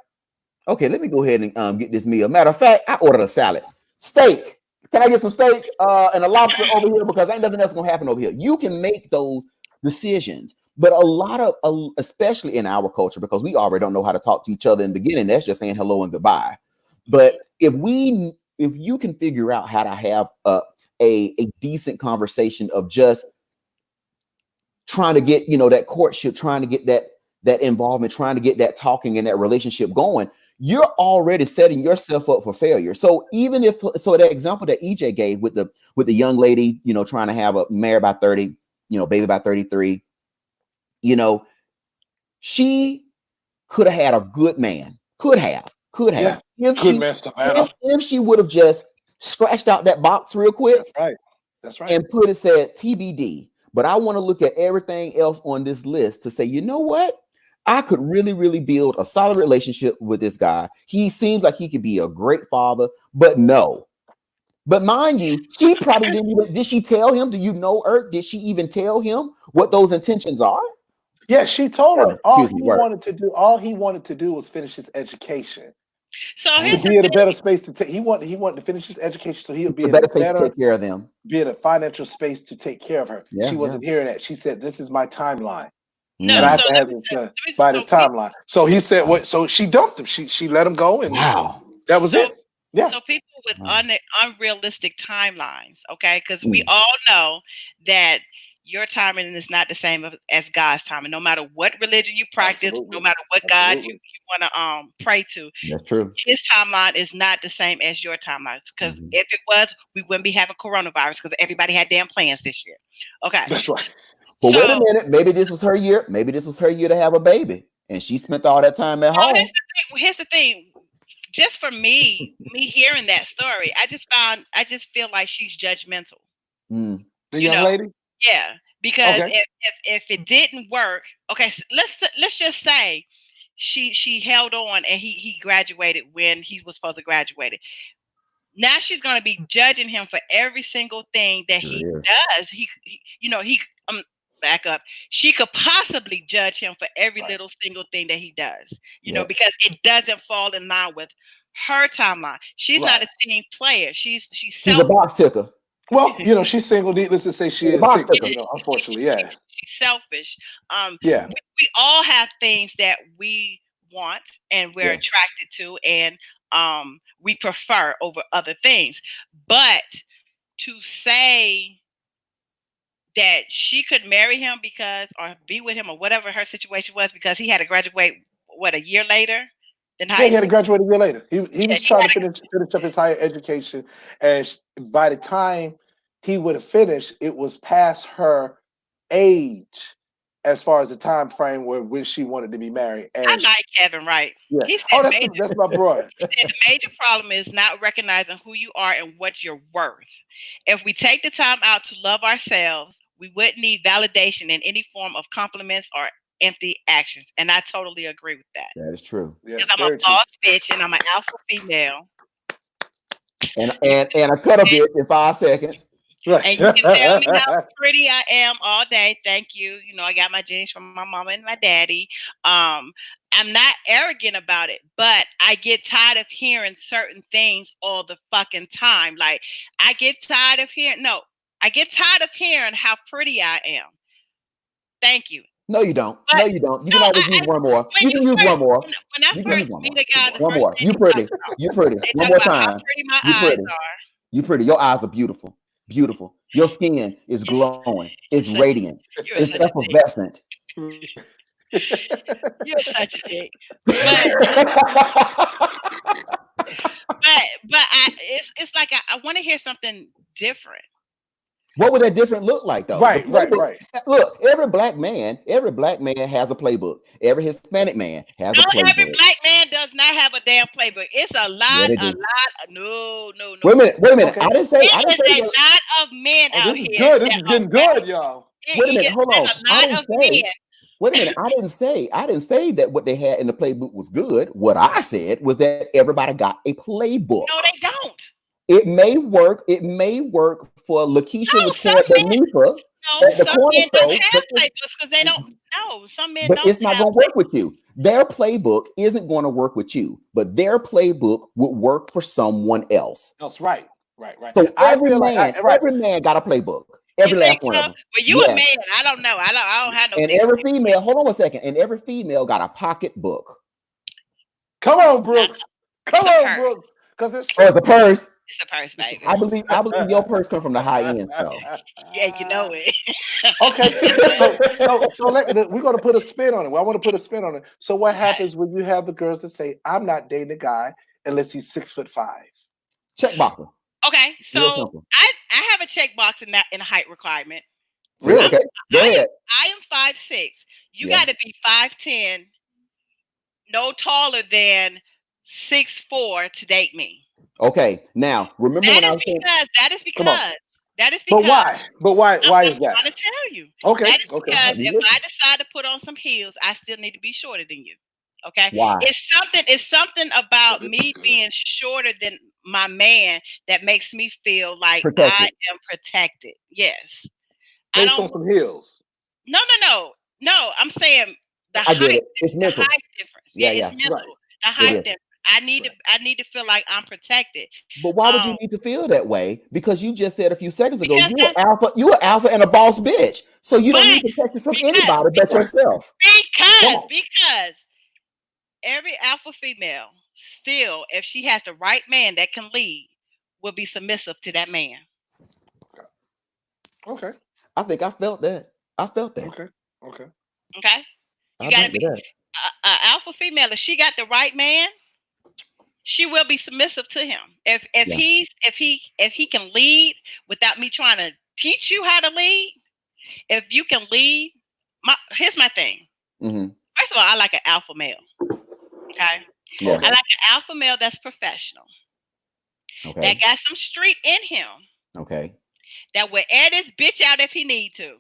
okay, let me go ahead and get this meal. Matter of fact, I ordered a salad. Steak. Can I get some steak and a lobster over here? Because ain't nothing else going to happen over here. You can make those decisions. But a lot of, especially in our culture, because we already don't know how to talk to each other in the beginning, that's just saying hello and goodbye. But if you can figure out how to have a decent conversation of just trying to get, that courtship, trying to get that involvement, trying to get that talking and that relationship going, you're already setting yourself up for failure. So even if that example that EJ gave with the young lady, trying to have a married by 30, baby by 33, she could have had a good man. Could have. If she would have just scratched out that box real quick.
Right. That's right.
and put it said TBD. But I want to look at everything else on this list to say, you know what? I could really, really build a solid relationship with this guy. He seems like he could be a great father, but no. But mind you, she probably didn't even, did she tell him? Do you know, Eric? Did she even tell him what those intentions are?
Yeah, she told him
Excuse me, word.
all he wanted to do was finish his education.
So
Oh,
To
here's the
be in a better
thing.
space to take, he wanted to finish his education so he'll be
a
in a
better place to
better,
take care of them.
be in a financial space to take care of her.
Yeah,
She
yeah.
wasn't hearing that. She said, "This is my timeline, and
No,
I
Mm.
have
so
to
let
have
me,
this
let
done
me
by
so
this timeline." So he said, "What?" So she dumped him. She let him go, and
Wow.
that was
so
it. Yeah,
so people with
Wow.
unrealistic timelines, okay? Because we
Mm.
all know that your timing is not the same as God's timing. No matter what religion you practice, no
absolutely,
matter what God you
absolutely.
want to pray to,
That's true.
his timeline is not the same as your timeline. Because
Mhm.
if it was, we wouldn't be having coronavirus because everybody had damn plans this year. Okay,
That's right.
But wait a
so
minute, maybe this was her year. Maybe this was her year to have a baby, and she spent all that time at
well,
home.
here's the thing. Just for me hearing that story, I just feel like she's judgmental.
Mm.
The
You
young
know,
lady.
yeah, because
Okay.
if it didn't work, okay, let's just say she held on and he graduated when he was supposed to graduate. Now she's going to be judging him for every single thing that he
Sure is.
does. He back up. She could possibly judge him for every
Right.
little single thing that he does.
Yep.
Because it doesn't fall in line with her timeline. She's not
Right.
a team player. She's
She's a box ticker.
Well, she's single. Needless to say, she
She's a
is
box
single.
ticker.
Unfortunately, yeah,
she's selfish.
yeah,
We all have things that we want and we're
Yeah.
attracted to, and we prefer over other things. But to say that she could marry him because, or be with him, or whatever her situation was, because he had to graduate a year later than
yeah.
high
He had to
school.
graduate a year later. He
Yeah,
was
he
trying
had
to finish up his higher education, and by the time he would have finished, it was past her age as far as the time frame where when she wanted to be married.
I
And
like Kevin Wright.
yeah,
He said
oh,
major.
that's my boy.
He said the major problem is not recognizing who you are and what you're worth. If we take the time out to love ourselves, we wouldn't need validation in any form of compliments or empty actions. And I totally agree with that.
That is true.
Yeah,
Because I'm a
very true.
boss bitch and I'm an alpha female.
And I cut a
And,
bit in 5 seconds.
Right.
and you can tell me how pretty I am all day. Thank you. I got my genes from my mama and my daddy. Um, I'm not arrogant about it, but I get tired of hearing certain things all the fucking time. Like I get tired of hearing how pretty I am. Thank you.
No, you don't.
But
No, you don't. You
no,
can always use one more.
when
You
you
can use
first
one more.
when I
You can use
first
one
meet
more.
a guy, the
One
first
more.
thing
You pretty. You pretty.
they
One
talk
more
about how
time.
pretty my
You
eyes
pretty.
are.
You pretty. Your eyes are beautiful. Beautiful. Your skin is
You're,
glowing.
you're
It's
such
radiant.
you're
It's
such a dick.
effervescent.
You're such a dick. But it's like I want to hear something different.
What would that different look like though? The
Right, right,
playbook.
right.
Look, every black man has a playbook. Every Hispanic man has
No,
a
every
playbook.
black man does not have a damn playbook. It's a
Yeah,
lot,
they
a
do.
lot. No, no, no,
Wait a
no.
minute. Wait a minute.
Okay.
I
It
didn't
is
say
a
that.
lot of men
Oh,
out
this is
here
good. This
that
is
are
getting good, y'all.
Wait a minute. Hold
there's
on.
a lot of men.
Wait a minute. I didn't say that what they had in the playbook was good. What I said was that everybody got a playbook.
No, they don't.
It may work. It may work for Lakeisha
No,
Latoya Beneath
no,
at the
some
corner
men don't
store,
have playbooks because they don't. No, some men
but
don't
it's not
have
going to work with you. Their playbook isn't going to work with you, but their playbook would work for someone else.
That's right, right, right.
So
I feel like right.
every man got a playbook.
You
Every
think
last one
so?
of them.
Well, you a
Yes.
man. I don't know. I don't have no
And every
dictionary.
female, hold on a second, and every female got a pocketbook.
Come on,
Not,
Brooks.
it's
Come
a
on,
purse.
Brooks. Because it's
Oh, it's
true.
a purse.
It's a purse,
It's a
baby.
I
purse.
believe your purse come from the high end stuff.
Yeah, you know it.
Okay. We're going to put a spin on it. Well, I want to put a spin on it. So what happens when you have the girls that say, I'm not dating a guy unless he's 6'5"?
Check boxer.
Okay,
Real
so
simple.
I have a checkbox in height requirement.
See,
Really?
okay. Go ahead.
I am 5'6". You
Yeah.
got to be 5'10", no taller than 6'4" to date me.
Okay. Now, remember when I was saying,
That is
Come on.
because That is
But
because
why? But why?
I'm
Why is that?
trying to tell you.
Okay.
That is
Okay.
because if I decide to put on some heels, I still need to be shorter than you. Okay.
Why?
It's something about me being shorter than my man that makes me feel like I
Protected.
am protected. Yes. I
Based
don't
on some heels.
no. I'm saying
I get it. It's
the
mental.
height difference. Yeah,
Yeah,
it's
yeah.
Right.
mental. The
It
height
is.
difference.
Right.
I need to feel like I'm protected.
But why would
Um,
you need to feel that way? Because you just said a few seconds ago
because that's
you an alpha and a boss bitch. So you don't
but
need protection from
because
anybody but
Right.
yourself.
Come on.
because every alpha female still, if she has the right man that can lead, will be submissive to that man.
Okay.
I think I felt that. I felt that.
Okay. Okay.
Okay, you
I
got to
agree
be
with that.
a alpha female. If she got the right man, she will be submissive to him.
Yeah.
If he can lead without me trying to teach you how to lead, if you can lead, here's my thing.
Mm-hmm.
First of all, I like an alpha male. Okay,
Yeah.
I
Okay.
like an alpha male that's professional,
Okay.
that got some street in him,
Okay.
that will air this bitch out if he need to.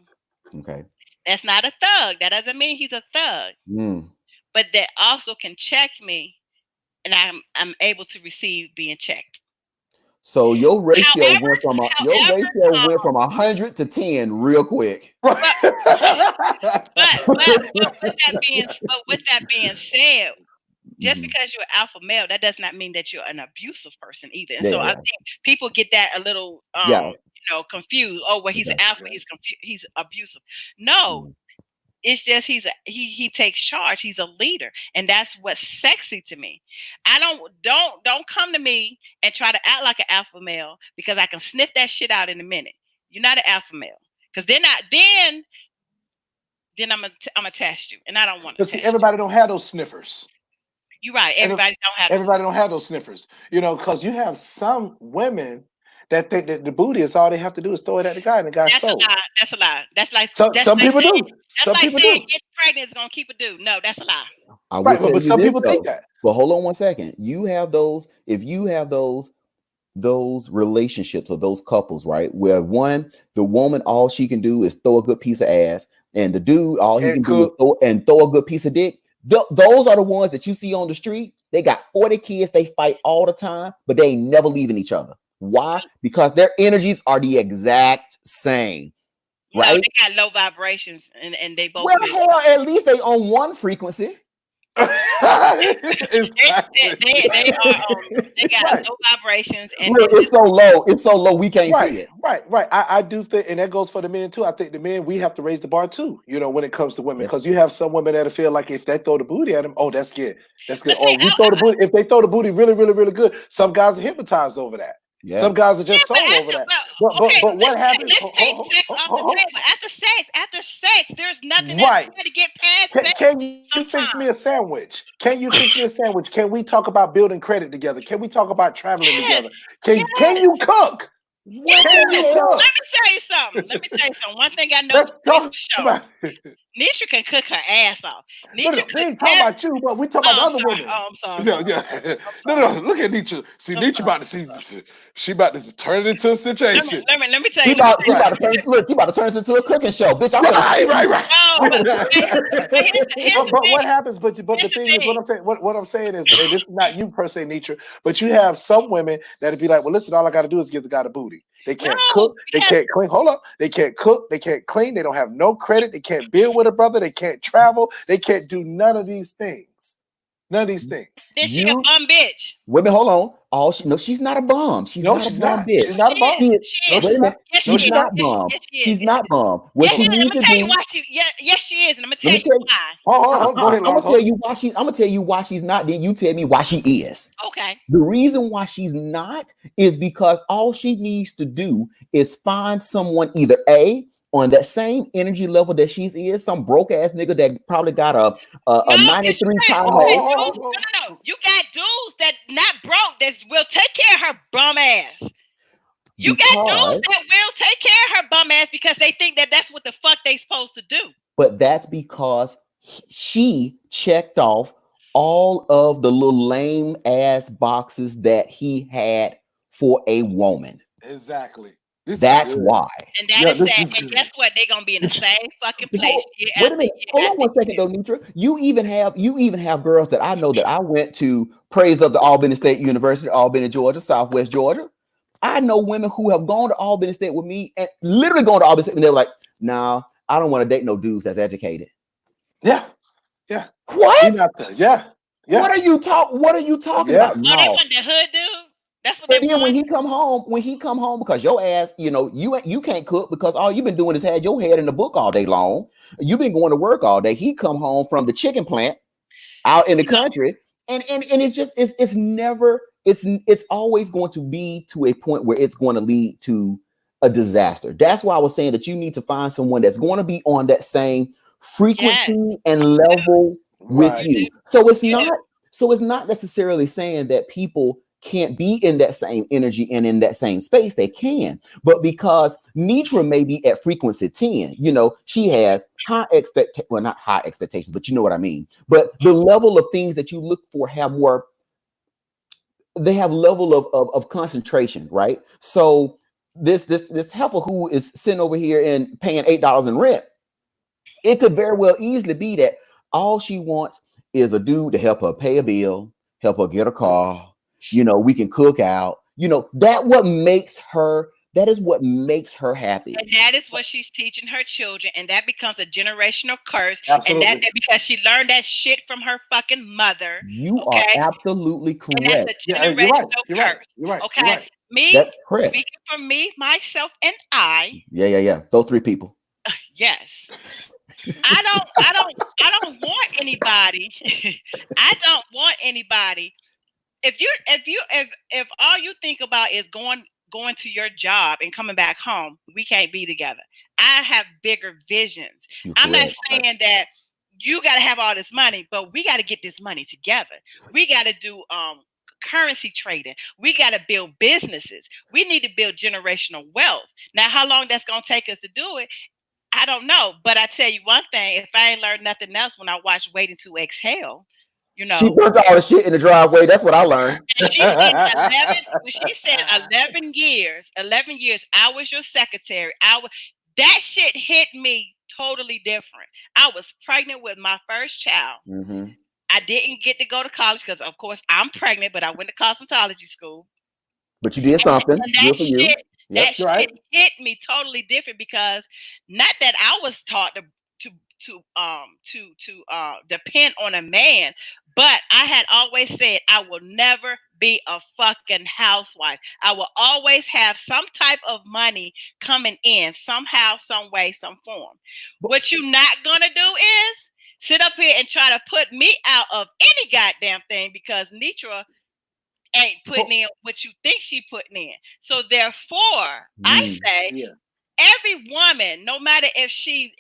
Okay.
That's not a thug. That doesn't mean he's a thug,
Mm.
but that also can check me, and I'm able to receive being checked.
So your ratio
However,
went from
however,
100 to 10 real quick.
but but with that being said, just
Mhm.
because you're an alpha male, that does not mean that you're an abusive person either. And
Yeah,
so I
yeah,
think people get that a little
yeah.
confused. Oh, well, he's
Yeah.
an alpha,
Yeah.
he's abusive. No,
Mm.
it's just he takes charge. He's a leader, and that's what's sexy to me. I don't come to me and try to act like an alpha male, because I can sniff that shit out in a minute. You're not an alpha male, because then I'm gonna test you, and I don't want to
But see,
test you.
everybody don't have those sniffers.
You're right.
Every-
Everybody don't have those.
Everybody don't have those sniffers. Because you have some women that think that the booty is all they have to do is throw it at the guy and the guy's
That's a
sold.
lie. That's a lie.
Some people do.
That's
Some
like
people
saying
do.
getting pregnant is gonna keep a dude. No, that's a lie.
I will
Right,
tell
but
you
some
this
people think
though.
that.
But hold on one second. You have those, if you have those relationships or those couples, right? Where the woman, all she can do is throw a good piece of ass, and the dude, all he
And
can do is
cook.
throw a good piece of dick. Those are the ones that you see on the street. They got 40 kids, they fight all the time, but they ain't never leaving each other. Why? Because their energies are the exact same,
No,
right?
they got low vibrations, and they both
Well,
miss.
hell, at least they on one frequency.
Exactly.
They are they got
Right.
low vibrations, and
Look, it's so low we can't see
Right,
it.
right. I do think, and that goes for the men too. I think the men, we have to raise the bar too, when it comes to women,
Yeah.
because you have some women that feel like if they throw the booty at them, oh, that's good. That's good.
but see,
Or you throw the booty, if they throw the booty really, really, really good, some guys are hypnotized over that.
Yeah.
Some guys are
yeah,
just
but
sold over that.
okay,
But what happens?
let's take sex off the table. After sex, there's nothing else.
Right.
You got to get past sex
Can you fix me
sometimes.
a sandwich? Can you fix me a sandwich? Can we talk about building credit together? Can we talk about traveling
Yes,
together? Can you cook?
What
yes.
Can you
the hell?
cook?
Let me tell you something. One thing I know
Let's
is
talk
for sure.
about it.
Nisha can cook her ass off.
No,
Nisha
we
could
ain't talking about you, but we talking about
I'm
other
sorry.
women.
Oh, I'm sorry.
No, yeah.
I'm
No,
sorry.
look at Nietzsche. See,
I'm
Nietzsche
sorry.
about to see. She about to turn it into a situation.
Let me tell
He
you.
about, he
Right.
about to turn, look, he about to turn this into a cooking show. Bitch, I'm gonna
Right.
No, but here's the
But
thing.
what happens? But the
Here's the
thing is,
thing.
what I'm saying is, and this is not you per se, Nietzsche, but you have some women that'd be like, well, listen, all I got to do is give the guy the booty. They can't
No,
cook, they
because
can't clean. Hold up, they can't cook, they can't clean, they don't have no credit, they can't build with a brother, they can't travel, they can't do none of these things. None of these things.
then she a bum bitch.
Women, hold on. She's not a bum. She's
No,
not a
she's
bum
not.
bitch.
She's not a bum.
She is,
She
No,
is.
wait
she's
a
not.
minute.
Yes,
No,
She's
she
she's
is.
not
not.
bum.
Yes, she is.
She's not bum. What
Yes,
she
she is. Let
needs
me
to
tell you
do,
why she. Yeah, yes, she is, and I'm gonna
let
tell
me
you
tell you.
why.
Hold. Go ahead,
I'm
Lawrence.
gonna tell you why I'm gonna tell you why she's not. Then you tell me why she is.
Okay.
The reason why she's not is because all she needs to do is find someone either A, on that same energy level that she's is, some broke ass nigga that probably got
No,
a
because
93
you got
Tahoe.
dudes. No. You got dudes that not broke that will take care of her bum ass. You got dudes
Because,
that will take care of her bum ass because they think that that's what the fuck they supposed to do.
but that's because she checked off all of the little lame ass boxes that he had for a woman.
Exactly.
That's why.
And that is sad. And guess what? They're gonna be in the same fucking place year
Wait a
after
minute.
year
Hold on
after
one second,
year.
though, Nitra. You even have girls that I know that I went to praise of the Albany State University, Albany, Georgia, Southwest Georgia. I know women who have gone to Albany State with me and literally gone to Albany State, and they're like, "No, I don't want to date no dudes that's educated."
Yeah.
What?
Yeah.
What are you talking
Yeah.
about?
Oh, they
No.
want the hood dude. That's what they
And then
want.
when he come home, because your ass, you can't cook because all you've been doing is had your head in the book all day long. You've been going to work all day. He come home from the chicken plant out in the country, and it's just it's never it's always going to be to a point where it's going to lead to a disaster. That's why I was saying that you need to find someone that's going to be on that same frequency and level with you. So it's not necessarily saying that people can't be in that same energy and in that same space. They can, but because Nitra may be at frequency 10, she has not high expectations, but you know what I mean. But the level of things that you look for they have level of concentration, right? So this heifer who is sitting over here and paying $8 in rent, it could very well easily be that all she wants is a dude to help her pay a bill, help her get a car. We can cook out. That is what makes her happy.
And that is what she's teaching her children, and that becomes a generational curse.
Absolutely.
And that because she learned that shit from her fucking mother.
You are absolutely correct.
And that's a generational curse.
You're right.
Okay. Me,
that's correct.
Speaking for me, myself, and I.
Yeah. Those three people.
Yes. I don't want anybody. I don't want anybody. If all you think about is going to your job and coming back home, we can't be together. I have bigger visions. I'm not saying that you got to have all this money, but we got to get this money together. We got to do currency trading. We got to build businesses. We need to build generational wealth. Now, how long that's going to take us to do it, I don't know. But I tell you one thing, if I ain't learned nothing else when I watched Waiting to Exhale,
she burnt all the shit in the driveway. That's what I learned.
And she said 11 years, I was your secretary. That shit hit me totally different. I was pregnant with my first child.
Mm-hmm.
I didn't get to go to college because, of course, I'm pregnant, but I went to cosmetology school.
But you did something.
And that shit hit me totally different because not that I was taught to depend on a man, but I had always said I will never be a fucking housewife. I will always have some type of money coming in somehow, some way, some form. What you're not gonna do is sit up here and try to put me out of any goddamn thing because Nitra ain't putting in what you think she putting in. So therefore, I say every woman, no matter if she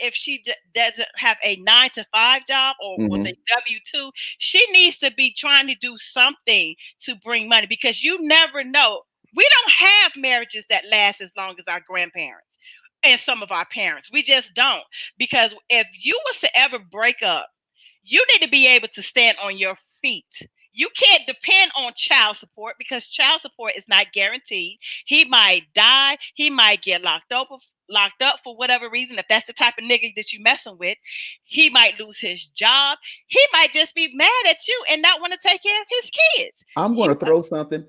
doesn't have a 9-to-5 job or with a W-2, she needs to be trying to do something to bring money because you never know. We don't have marriages that last as long as our grandparents and some of our parents. We just don't. Because if you was to ever break up, you need to be able to stand on your feet. You can't depend on child support because child support is not guaranteed. He might die. He might get locked up for whatever reason. If that's the type of nigga that you messing with, he might lose his job. He might just be mad at you and not want to take care of his kids.
I'm going to throw something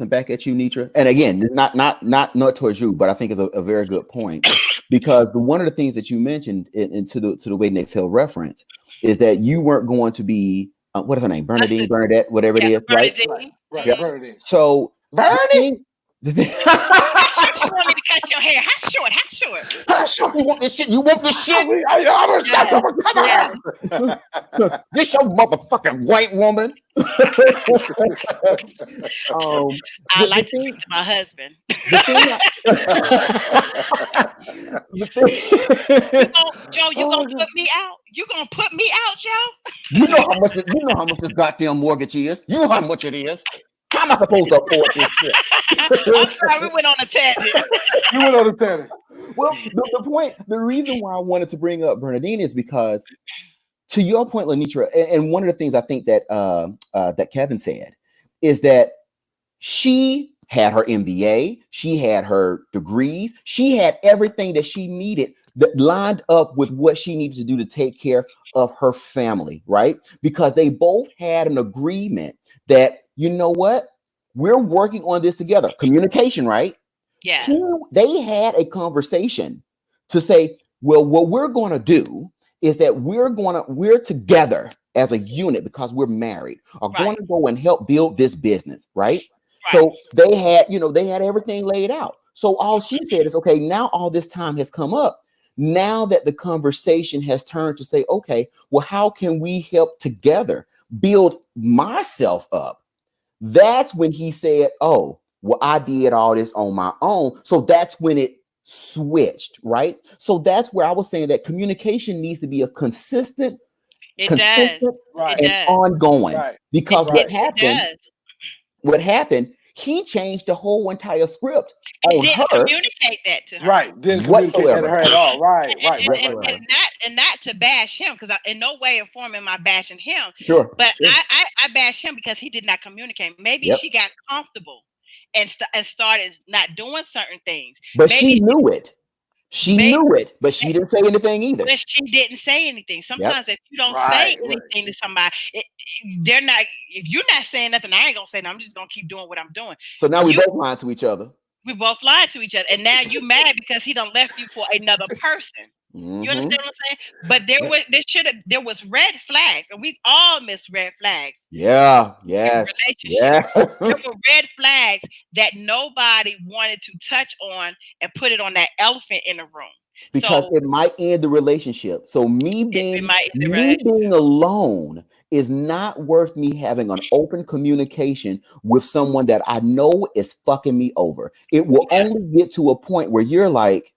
back at you, Nitra. And again, not towards you, but I think it's a very good point because one of the things that you mentioned to the Waiting to Exhale reference is that you weren't going to be what is her name? Bernadette, whatever it is, right?
Right. Bernadette.
So
Bernie.
You want me to cut your hair? How short?
You want this shit? This your motherfucking white woman.
I like to speak to my husband. Joe, you gonna put me out? You gonna put me out, Joe?
You know how much this goddamn mortgage is. You know how much it is. How am I supposed to afford this shit?
I'm sorry, we went on a tangent.
You went on a tangent.
Well, the reason why I wanted to bring up Bernadine is because, to your point, Lenitra, and one of the things I think that that Kevin said is that she had her MBA, she had her degrees, she had everything that she needed that lined up with what she needed to do to take care of her family, right? Because they both had an agreement that, you know what, we're working on this together. Communication, right?
Yeah.
They had a conversation to say, well, what we're going to do is that we're together as a unit because we're married, are
Right.
going to go and help build this business, right?
Right.
So they had everything laid out. So all she said is, okay, now all this time has come up. Now that the conversation has turned to say, okay, well, how can we help together build myself up? That's when he said, oh, well, I did all this on my own. So that's when it switched, right? So that's where I was saying that communication needs to be a consistent
It does. It
Right.
and
does.
ongoing.
Right.
Because
Right.
It does.
what happened, he changed the whole entire script
And
on
didn't
her
communicate that to her.
Right. Didn't communicate that to
whatsoever.
her at all. Right.
And,
Right.
and,
Right.
and,
Right.
and,
Right.
Whatsoever.
not and not to bash him, because in no way or form am I bashing him,
Sure.
but
Sure.
I bash him because he did not communicate. Maybe
Yep.
she got comfortable and started not doing certain things.
But
Maybe
she knew it. She
maybe
knew it, but she didn't say anything either.
but she didn't say anything.
Yep.
Sometimes if you don't say
Right. Right.
anything to somebody, they're not. If you're not saying nothing, I ain't gonna say nothing. I'm just gonna keep doing what I'm doing.
So now we
You,
both lying to each other.
we both lied to each other, and now you mad because he done left you for another person. You
Mm-hmm.
understand what I'm saying? But there was red flags, and we all miss red flags
Yeah.
in
Yes.
relationships.
Yeah.
There were red flags that nobody wanted to touch on and put it on that elephant in the room.
Because
So
it might end the relationship. So
it might end the
me
relationship.
being alone is not worth me having an open communication with someone that I know is fucking me over. It will
Yeah,
only get to a point where you're like,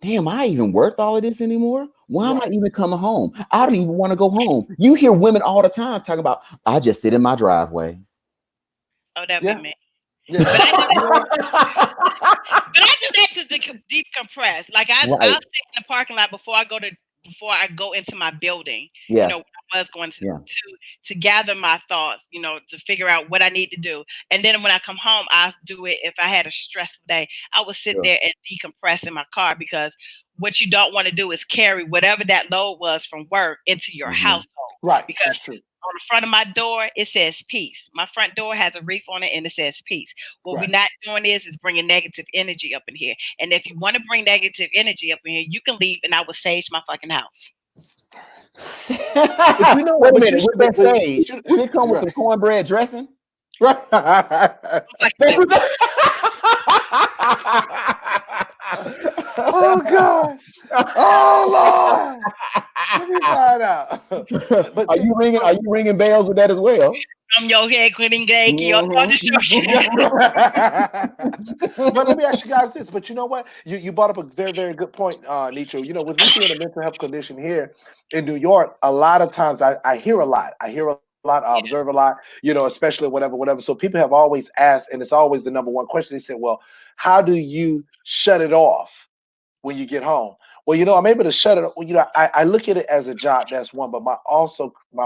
damn, I even worth all of this anymore? Why am I
Right.
even coming home? I don't even want to go home. You hear women all the time talking about, I just sit in my driveway.
oh, that'd be
Yeah.
me.
Yeah.
But I do
You know what?
But I do that to decompress. Like I'll
Right.
sit in the parking lot before I go into my building. You
Yeah.
know, when I was going
Yeah.
to gather my thoughts. You know, to figure out what I need to do, and then when I come home, I do it. If I had a stressful day, I would sit
Sure.
there and decompress in my car, because what you don't want to do is carry whatever that load was from work into your
Mm-hmm.
household,
Right.
because
That's true.
on the front of my door, it says peace. My front door has a reef on it and it says peace. What we're
Right.
not doing is bringing negative energy up in here. And if you want to bring negative energy up in here, you can leave and I will sage my fucking house.
But you know
Wait
what?
a
But you
minute,
should.
with that
But
sage,
you,
would it come with
right.
some cornbread dressing?
Right.
Fucking do.
Oh gosh. Oh Lord. Let me find out. But see,
Are you ringing bells with that as well?
I'm your head quitting gay. I'm just joking.
yeah. But let me ask you guys this. But you know what? You brought up a very, very good point, Nitro. You know, with me being a mental health condition here in New York, a lot of times I hear a lot. I hear a lot, I
Yeah.
observe a lot, you know, especially whatever. So people have always asked, and it's always the number one question. They said, well, how do you shut it off when you get home? Well, you know, I'm able to shut it. You know, I look at it as a job. That's one, but my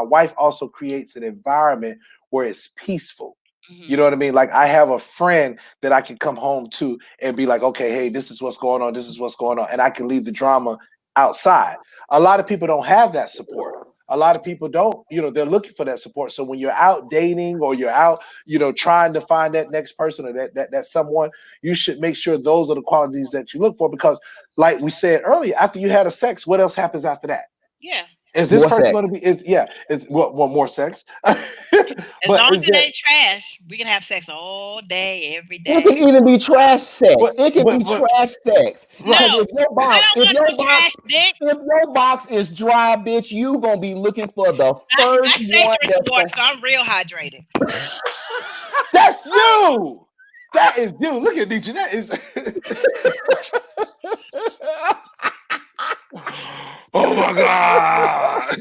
wife also creates an environment where it's peaceful. You know what I mean? Like I have a friend that I can come home to and be like, okay, hey, this is what's going on. This is what's going on, and I can leave the drama outside. A lot of people don't have that support. A lot of people don't, you know, they're looking for that support. So when you're out dating or you're out, you know, trying to find that next person or that someone, you should make sure those are the qualities that you look for. Because, like we said earlier, after you had a sex, what else happens after that?
Yeah.
Is this
More
person
sex.
going to be? Is what more sex?
As
But
long
is
as it
that?
ain't trash, we can have sex all day, every
It can
day.
even be trash sex.
But
It can be
but
trash sex.
right.
Because
No, I don't want no trash dick.
if your box is dry, bitch, you gonna be looking for the
I
first
stay
one
drinking
that's
water, so I'm real hydrated.
That's you. That is you. Look at DJ. That is. Oh my God.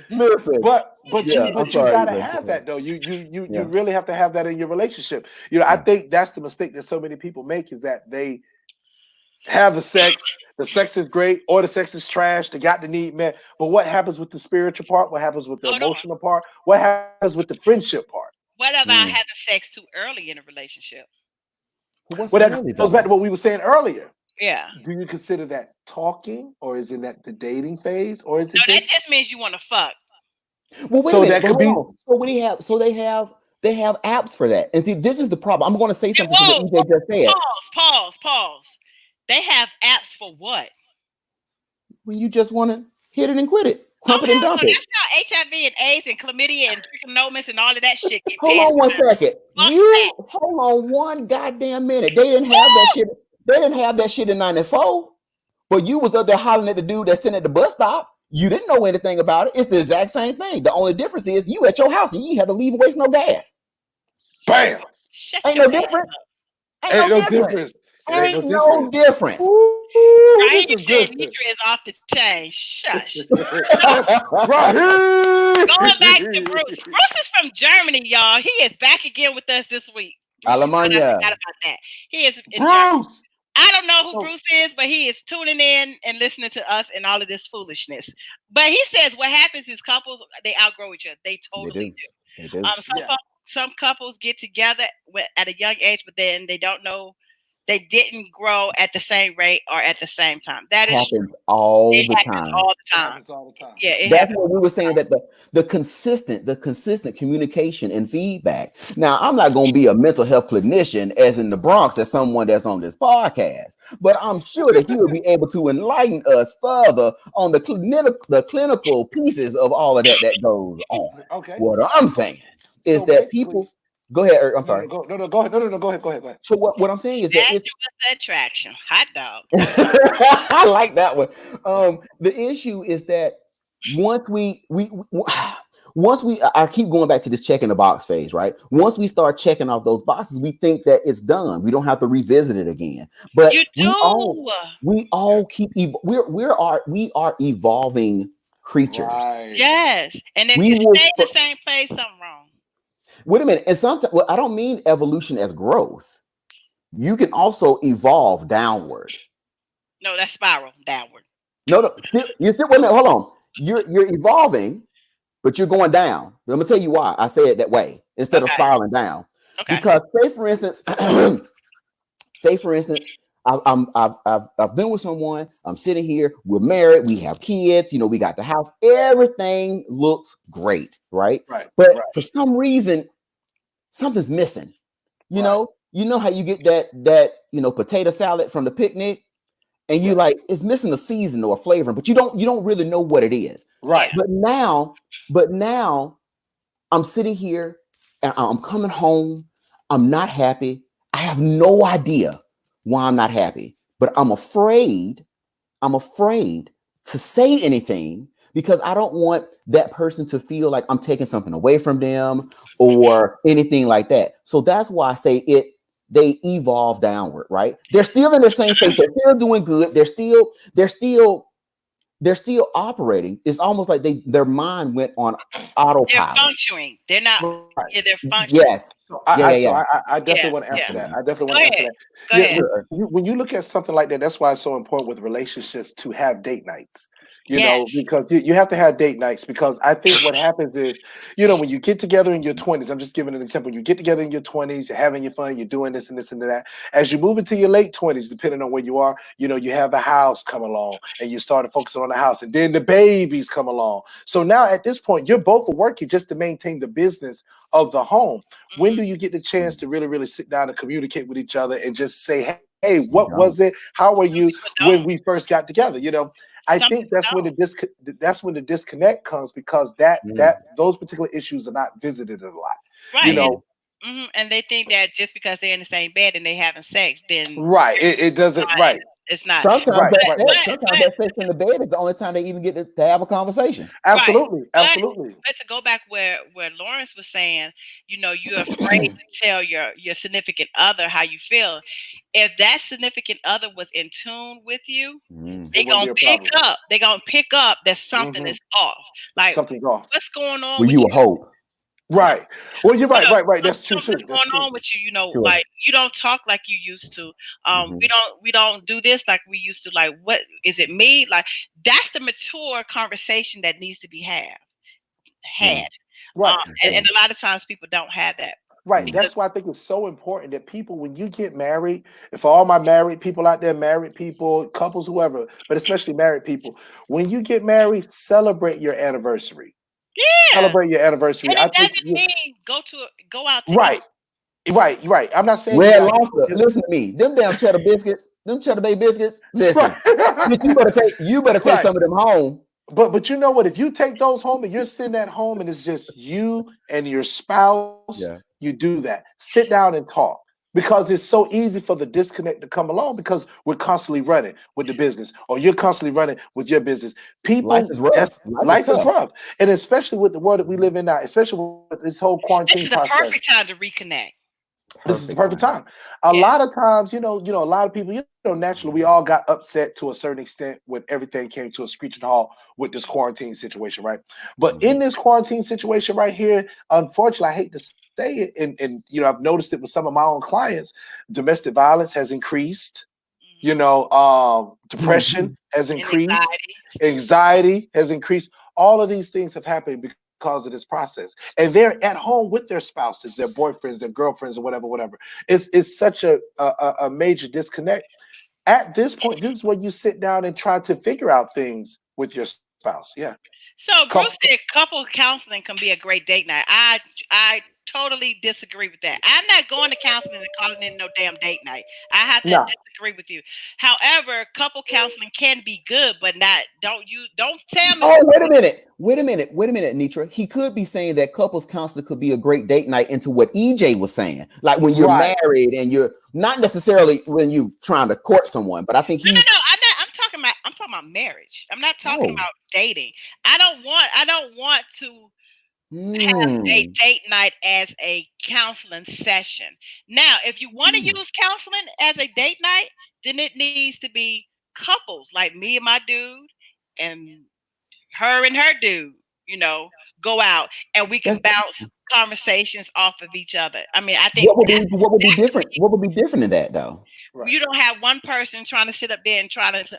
listen.
But
Yeah, I'm
you
sorry.
gotta have that though. You
Yeah.
really have to have that in your relationship. You know, I
Yeah.
think that's the mistake that so many people make, is that they have the sex is great, or the sex is trash, they got the need met. But what happens with the spiritual part? What happens with the
Hold on.
emotional part? What happens with the friendship part?
What about having sex too early in a relationship?
What's
Well,
early
that goes back
though?
to what we were saying earlier.
Yeah.
Do you consider that talking, or is it that the dating phase, or is it
No, that
just
just means you want to fuck.
Well, wait a
so
minute,
that
but
could
hold
be
on. So what do you have? So they have apps for that. And see, this is the problem. I'm going to say something to what
Whoa,
EJ just said.
pause. They have apps for what?
When you just want to hit it and quit it,
Oh
crump it and
hell
dump
no!
it.
That's how HIV and AIDS and chlamydia and trichomonas and all of that shit get
Hold
passed
on one
around.
second.
Fuck
You
that.
hold on one goddamn minute. They didn't have that shit. They didn't have that shit in '94. But you was up there hollering at the dude that's sitting at the bus stop. You didn't know anything about it. It's the exact same thing. The only difference is you at your house and you had to leave and waste no gas.
bam.
Shut
Ain't
your
no
ass
difference.
up.
Ain't
Ain't
no
no
difference.
difference. It ain't no
Ain't no
difference.
difference.
Ooh,
Raheem
this is
said
good.
Nitra is off the chain. Shush.
Right.
Going back to Bruce. Bruce is from Germany, y'all. He is back again with us this week. Bruce, you thought I
Alemania.
forgot about that. He is in Germany.
Bruce.
I don't know who
Oh,
Bruce is, but he is tuning in and listening to us and all of this foolishness. But he says what happens is couples, they outgrow each other. They
They
totally
do.
do.
They do.
Some
yeah.
some couples get together at a young age, but then they don't know they didn't grow at the same rate or at the same time. That is true.
Happens all
It
the
happens
time.
all the
It
time.
happens all the time.
Yeah, it
That's
happens.
what we were saying, that the consistent communication and feedback. Now, I'm not going to be a mental health clinician as in the Bronx as someone that's on this podcast, but I'm sure that he will be able to enlighten us further on the clinical pieces of all of that that goes on.
Okay.
What I'm saying is
So
that
basically,
people go ahead. I'm
no,
sorry.
no, go, no, no, go ahead. No, go ahead. Go ahead. Go ahead.
So what I'm saying is that
That's
it's
the attraction. Hot dog.
I like that one. The issue is that once once we I keep going back to this checking the box phase, right? Once we start checking off those boxes, we think that it's done. We don't have to revisit it again. But
You do.
we all keep we are evolving creatures.
Right.
Yes. And if
We
you
will
stay in the same place, something wrong.
wait a minute. And sometimes, well, I don't mean evolution as growth. You can also evolve downward.
No, that's spiral downward.
No, you still wait a minute. Hold on. You're evolving, but you're going down. I'm gonna tell you why I say it that way instead of
Okay.
spiraling down.
Okay.
Because say for instance, I've been with someone. I'm sitting here. We're married. We have kids. You know, we got the house. Everything looks great, right?
Right.
But
Right.
for some reason, something's missing.
Right.
You know how you get that potato salad from the picnic, and you
Right.
like it's missing a season or a flavor, but you don't really know what it is.
Right.
But now I'm sitting here and I'm coming home. I'm not happy. I have no idea why I'm not happy, but I'm afraid. I'm afraid to say anything because I don't want that person to feel like I'm taking something away from them or anything like that. So that's why I say they evolve downward, right? They're still in their same space. They're still doing good. They're still operating. It's almost like their mind went on
They're
autopilot.
functioning. They're not.
Right.
Yeah, they're functioning.
Yes.
So
Yeah.
I definitely
Yeah.
want to answer
Yeah.
that. I definitely
Go
want to answer
ahead.
that.
Go
Yeah,
ahead.
when you look at something like that, that's why it's so important with relationships to have date nights.
Yes.
Because you have to have date nights because I think what happens is, when you get together in your 20s, I'm just giving an example. You get together in your 20s, you're having your fun, you're doing this and this and that. As you move into your late 20s, depending on where you are, you have the house come along and you start focusing on the house, and then the babies come along. So now at this point, you're both working just to maintain the business of the home. When do you get the chance to really, really sit down and communicate with each other and just say, hey, what was it? How were you when we first got together? I
Some
think
people
that's when the disconnect comes because that
Mm.
that those particular issues are not visited a lot.
right.
You
And they think that just because they're in the same bed and they having sex, then
right? It doesn't right,
it's not.
Sometimes
right,
that
right,
sex,
right.
sometimes that sex in the bed is the only time they even get to have a conversation.
Right.
Absolutely,
But
absolutely.
but to go back where Lawrence was saying, you're afraid to tell your significant other how you feel. If that significant other was in tune with you,
Mm.
It wouldn't be a problem.
they're gonna pick up that something
Mhm.
is off. Like,
Something's off.
what's going on
Well,
with
you
you?
would hope.
Right. Well, you're right, right. That's true too.
Something's
That's
going
true.
on with you.
Sure.
Like you don't talk like you used to.
Mhm.
We don't do this like we used to. Like, what is it me? Like, that's the mature conversation that needs to be had.
Yeah.
Right.
And a lot of times people don't have that
Right.
because
That's why I think it's so important that people, when you get married, and for all my married people out there, married people, couples, whoever, but especially married people, when you get married, celebrate your anniversary.
yeah,
Celebrate your anniversary.
and
I
it
think
doesn't mean go out to eat.
right, right. I'm not saying you
Red
got
Lobster,
just
listen to me. Them damn cheddar biscuits, them cheddar bay biscuits.
right,
Listen, bitch, you better take
right.
some of them home.
But you know what? If you take those home and you're sitting at home and it's just you and your spouse,
Yeah.
you do that. Sit down and talk because it's so easy for the disconnect to come along because we're constantly running with the business or you're constantly running with your business.
Life
People,
is rough.
that's
Life is
life is
tough.
rough, and especially with the world that we live in now, especially with this whole
This
quarantine
is the
process.
perfect time to reconnect.
This is the
Perfect
perfect
time.
time. A
Yeah.
lot of times, a lot of people, naturally, we all got upset to a certain extent when everything came to a screeching halt with this quarantine situation, right? But in
Mhm.
this quarantine situation right here, unfortunately, I hate to say it, and I've noticed it with some of my own clients, domestic violence has increased.
Hmm.
Depression has
And
increased,
anxiety.
anxiety has increased. All of these things have happened because of this process, and they're at home with their spouses, their boyfriends, their girlfriends, or whatever. It's such a major disconnect. At this point, this is when you sit down and try to figure out things with your spouse. Yeah,
So
couple.
Bruce said couple counseling can be a great date night. I totally disagree with that. I'm not going to counseling and calling it no damn date night. I have to
No.
disagree with you. However, couple counseling can be good, but not don't tell me
Oh, wait a minute. Wait a minute, Nitra. He could be saying that couples counselor could be a great date night into what EJ was saying. Like when you're
Right.
married and you're not necessarily when you're trying to court someone, but I think
no,
he's
no, I'm not. I'm talking about marriage. I'm not talking
oh.
about dating. I don't want to have a
Hmm.
date night as a counseling session. Now, if you want to
Hmm.
use counseling as a date night, then it needs to be couples like me and my dude and her and her dude, you know, go out and we can
That's
bounce conversations off of each other. I mean, I think
what would be
that could
different? What would be different in that though?
Right.
you don't have one person trying to sit up there and try to say,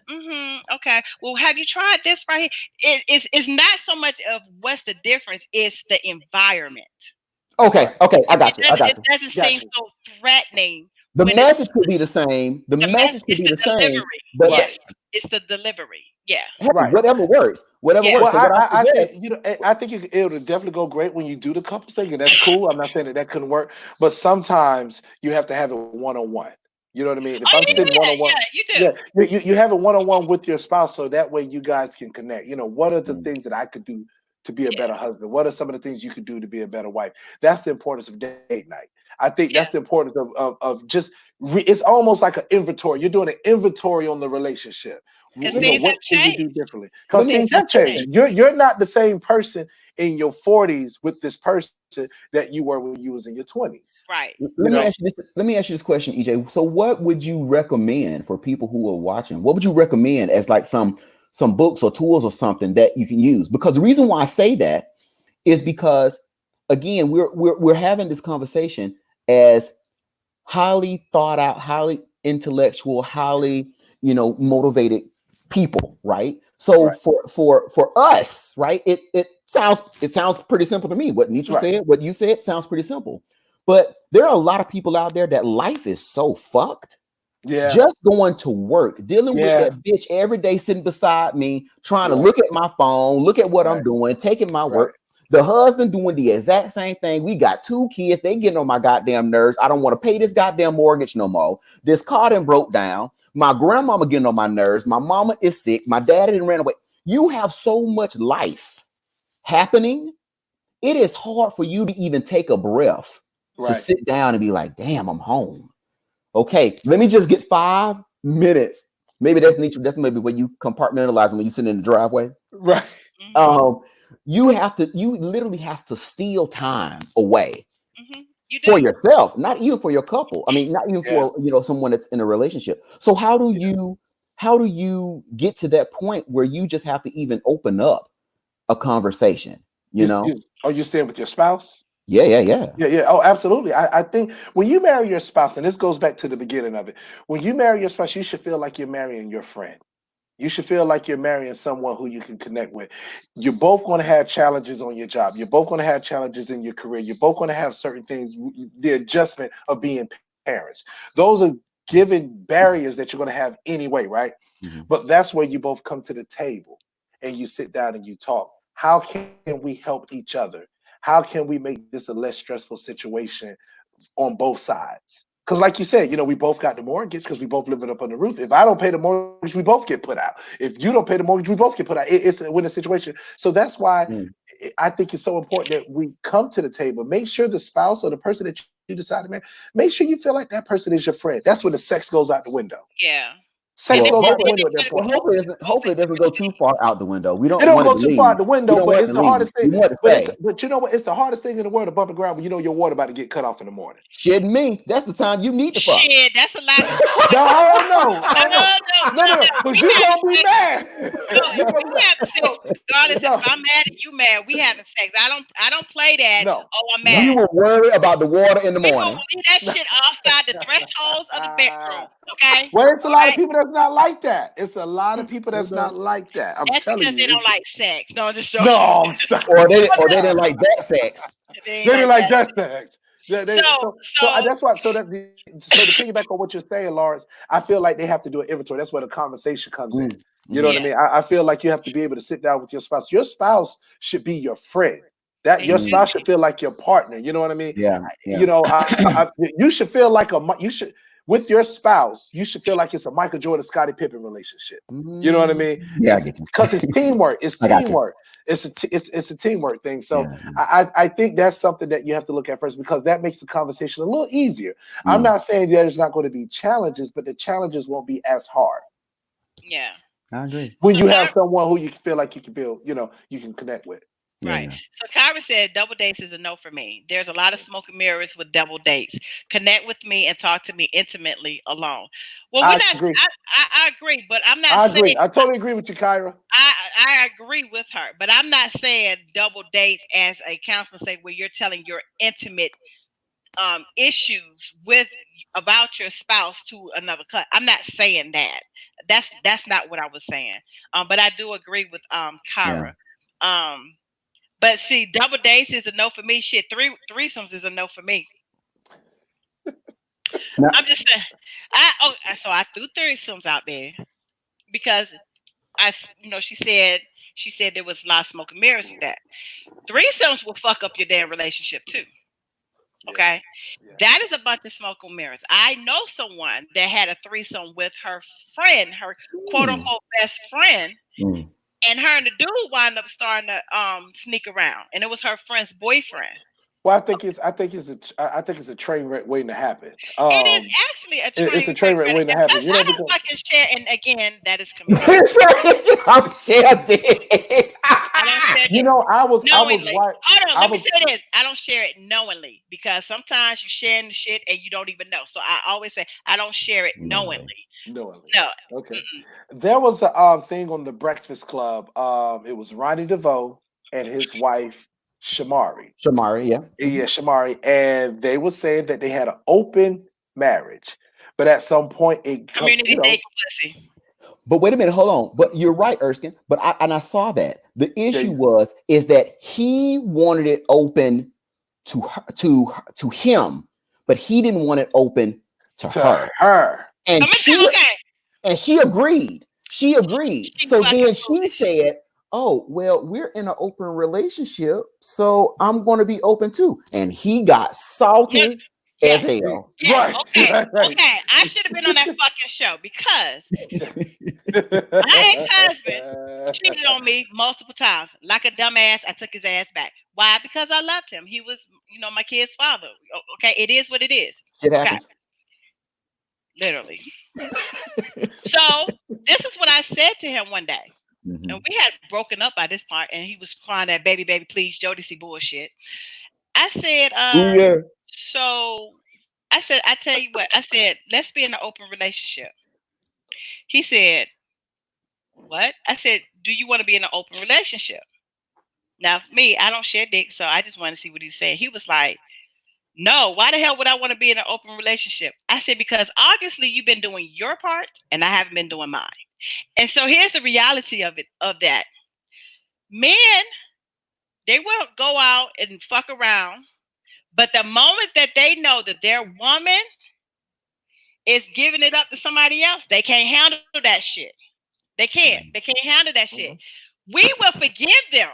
okay, well, have you tried this right here? It's not so much of what's the difference, it's the environment.
Okay,
Right.
okay, I
It
got you. I
doesn't
got
it
you.
doesn't seem
Gotcha.
so threatening
The
when it's
message could be the same. The
the mess.
message could
It's
be
the
the same,
delivery.
but
Right.
Yes, it's the delivery. Yeah,
hey,
Right.
whatever works. Whatever
yeah.
works.
Well,
So what I
I
suggest,
think I think it would definitely go great when you do the couples thing, and that's cool. I'm not saying that couldn't work, but sometimes you have to have it one on one. You know what I mean? If
Oh
I'm sitting one
yeah,
on one,
yeah. You
yeah,
do.
you have it one on one with your spouse, so that way you guys can connect. What are the
mm,
things that I could do to be a
Yeah,
better husband? What are some of the things you could do to be a better wife? That's the importance of date night. I think that's the
yeah.
importance of just. It's almost like an inventory. You're doing an inventory on the relationship.
Because
let me
things
What
have
can you do
changed.
differently?
let
Because
me ask
things
you this
have changed.
question.
You're not the same person in your 40s with this person that you were when you was in your 20s.
Right.
You know,
Let me ask you this question, EJ. So what would you recommend for people who are watching? What would you recommend as like some books or tools or something that you can use? Because the reason why I say that is because again, we're having this conversation as highly thought out, highly intellectual, highly, motivated people, right? So
right,
for us, right, it sounds pretty simple to me. What Nietzsche
right.
said, what you said sounds pretty simple. But there are a lot of people out there that life is so fucked.
Yeah,
Just going to work, dealing with
yeah,
that bitch every day sitting beside me, trying to
right,
look at my phone, look at what I'm
right,
doing, taking my
right,
work. The husband doing the exact same thing. We got two kids. They getting on my goddamn nerves. I don't want to pay this goddamn mortgage no more. This car done broke down. My grandmama getting on my nerves. My mama is sick. My daddy didn't ran away. You have so much life happening. It is hard for you to even take a breath to
right,
sit down and be like, damn, I'm home. Okay, let me just get 5 minutes. Maybe that's nature. That's maybe where you compartmentalize when you sit in the driveway.
right,
Hmm.
Um, you literally have to steal time away
You
for
do.
yourself, not even for your couple. I mean, not even
yeah.
for someone that's in a relationship. So how do you get to that point where you just have to even open up a conversation? You know?
Are you saying with your spouse?
Yeah, yeah, yeah.
Yeah, yeah. Oh, absolutely. I think when you marry your spouse, and this goes back to the beginning of it, when you marry your spouse, you should feel like you're marrying your friend. You should feel like you're marrying someone who you can connect with. You're both going to have challenges on your job. You're both going to have challenges in your career. You're both going to have certain things, the adjustment of being parents. Those are given barriers that you're going to have anyway, right?
Mhm.
But that's where you both come to the table and you sit down and you talk. How can we help each other? How can we make this a less stressful situation on both sides? Because, like you said, we both got the mortgage because we both living up on the roof. If I don't pay the mortgage, we both get put out. If you don't pay the mortgage, we both get put out. It's a winning situation. So that's why
Mm.
I think it's so important that we come to the table. Make sure the spouse or the person that you decide to marry, make sure you feel like that person is your friend. That's when the sex goes out the window.
Yeah.
Sex
And
goes
it,
out
and,
the
Well,
and
window
it
at that
gotta
point.
be
hopefully,
open
it doesn't go too
communication.
far out the window. We
It
don't
don't
want it
go
to
too far
leave.
out the
We
window,
don't
but
want it
it's
to
the
leave.
hardest thing.
We want it to
But
stay.
you know what? It's the hardest thing in the world to bump the ground when you know your water about to get cut off in the morning.
Shitting me. That's the time you need to fuck.
Shit, that's a lot.
No, I don't know. I
No,
don't know. No. But
We
you
having
gonna be
sex.
mad.
No,
You
we
gonna be
having sex
mad.
regardless if
No,
I'm mad and you mad. We having sex. I don't play that.
no,
Oh, I'm
no.
You
mad.
will worry about the water in the
We gonna
morning.
leave that shit outside the thresholds of the bedroom. Okay.
Well, it's a
All
lot of
right.
people that's not like that. It's a lot of people that's not like that. I'm
That's
telling
because they
you.
don't like sex. No, just joking.
No, stop.
Or they didn't like that sex.
They
They
ain't
didn't
like
like
that.
that sex.
So so
That's why. So to piggyback on what you're saying, Lawrence, I feel like they have to do an inventory. That's where the conversation comes in.
Mm.
You know
Mhm.
what I
yeah,
mean? I feel like you have to be able to sit down with your spouse. Your spouse should be your friend. That your
thank you.
spouse should feel like your partner. You know what I mean?
Yeah,
You
yeah.
know, you should feel like you should with your spouse. You should feel like it's a Michael Jordan, Scottie Pippen relationship. You know what I
Mm.
mean?
Yeah, I get you.
Because it's teamwork. It's
I got you.
teamwork. It's a teamwork thing. So
Yeah.
I think that's something that you have to look at first because that makes the conversation a little easier. I'm
Mm.
not saying there's not going to be challenges, but the challenges won't be as hard
Yeah.
I agree.
when
So
you have someone who you feel like you can build, you can connect with.
right.
Yeah.
So Kyra said double dates is a no for me. There's a lot of smoke and mirrors with double dates. Connect with me and talk to me intimately alone. Well, we're
I
not
agree.
I agree, but I'm not
I
saying
agree. I totally agree with you, Kyra.
I agree with her, but I'm not saying double dates as a counselor say where you're telling your intimate issues with about your spouse to another cut. I'm not saying that. That's not what I was saying. But I do agree with
Yeah.
Kyra. Um but see, double dates is a no for me. Shit, threesomes is a no for me.
Now,
I'm just saying. So I threw threesomes out there because she said there was a lot of smoke and mirrors with that. Threesomes will fuck up your damn relationship too.
Yeah.
Okay,
Yeah.
that is a bunch of smoke and mirrors. I know someone that had a threesome with her friend, her quote
mm,
unquote best friend,
mm.
and her and the dude wound up starting to sneak around, and it was her friend's boyfriend.
Well, I think it's a train wreck waiting to happen.
It is actually a
It's a
train
train
wreck.
wreck waiting to
And
happen.
plus,
You
I
know,
don't
because
fucking share. And again, that is communication.
I'm sharing.
I don't share
you
it
know, I was
knowingly.
right.
Hold on,
I
let me
was
say this. I don't share it knowingly because sometimes you sharing the shit and you don't even know. So I always say I don't share it
No.
knowingly.
knowingly.
No.
Okay.
Mm-mm.
There was a thing on the Breakfast Club. It was Ronnie DeVoe and his wife Shamari.
Shamari, yeah.
Yeah, Shamari, and they were saying that they had an open marriage, but at some point, because
Community day for pussy.
But wait a minute, hold on. But you're right, Erskine. But I saw that. The issue
they,
is that he wanted it open to her, to him, but he didn't want it open to
to
her.
her.
And
I'm gonna tell okay.
she agreed. She agreed.
She
So
fucking
then she
foolish.
said, "Oh, well, we're in an open relationship, so I'm going to be open too." And he got
Yeah,
salty as
yes.
hell.
Yes.
Right,
Okay.
right.
Okay. I should have been on that fucking show because my ex-husband cheated on me multiple times. Like a dumbass, I took his ass back. Why? Because I loved him. He was, my kid's father. Okay, it is what it is.
Shit
Okay,
happens.
literally. So this is what I said to him one day.
Mhm.
And we had broken up by this part, and he was crying that baby, baby, please, Jody see bullshit. I said,
Oh yeah.
so I said, I tell you what, I said, let's be in an open relationship. He said, what? I said, do you want to be in an open relationship? Now, for me, I don't share dick, so I just wanted to see what he was saying. He was like, no, why the hell would I want to be in an open relationship? I said, because obviously you've been doing your part and I haven't been doing mine. And so here's the reality of that. Men, they will go out and fuck around, but the moment that they know that their woman is giving it up to somebody else, they can't handle that shit. They can't. They can't handle that shit. We will forgive them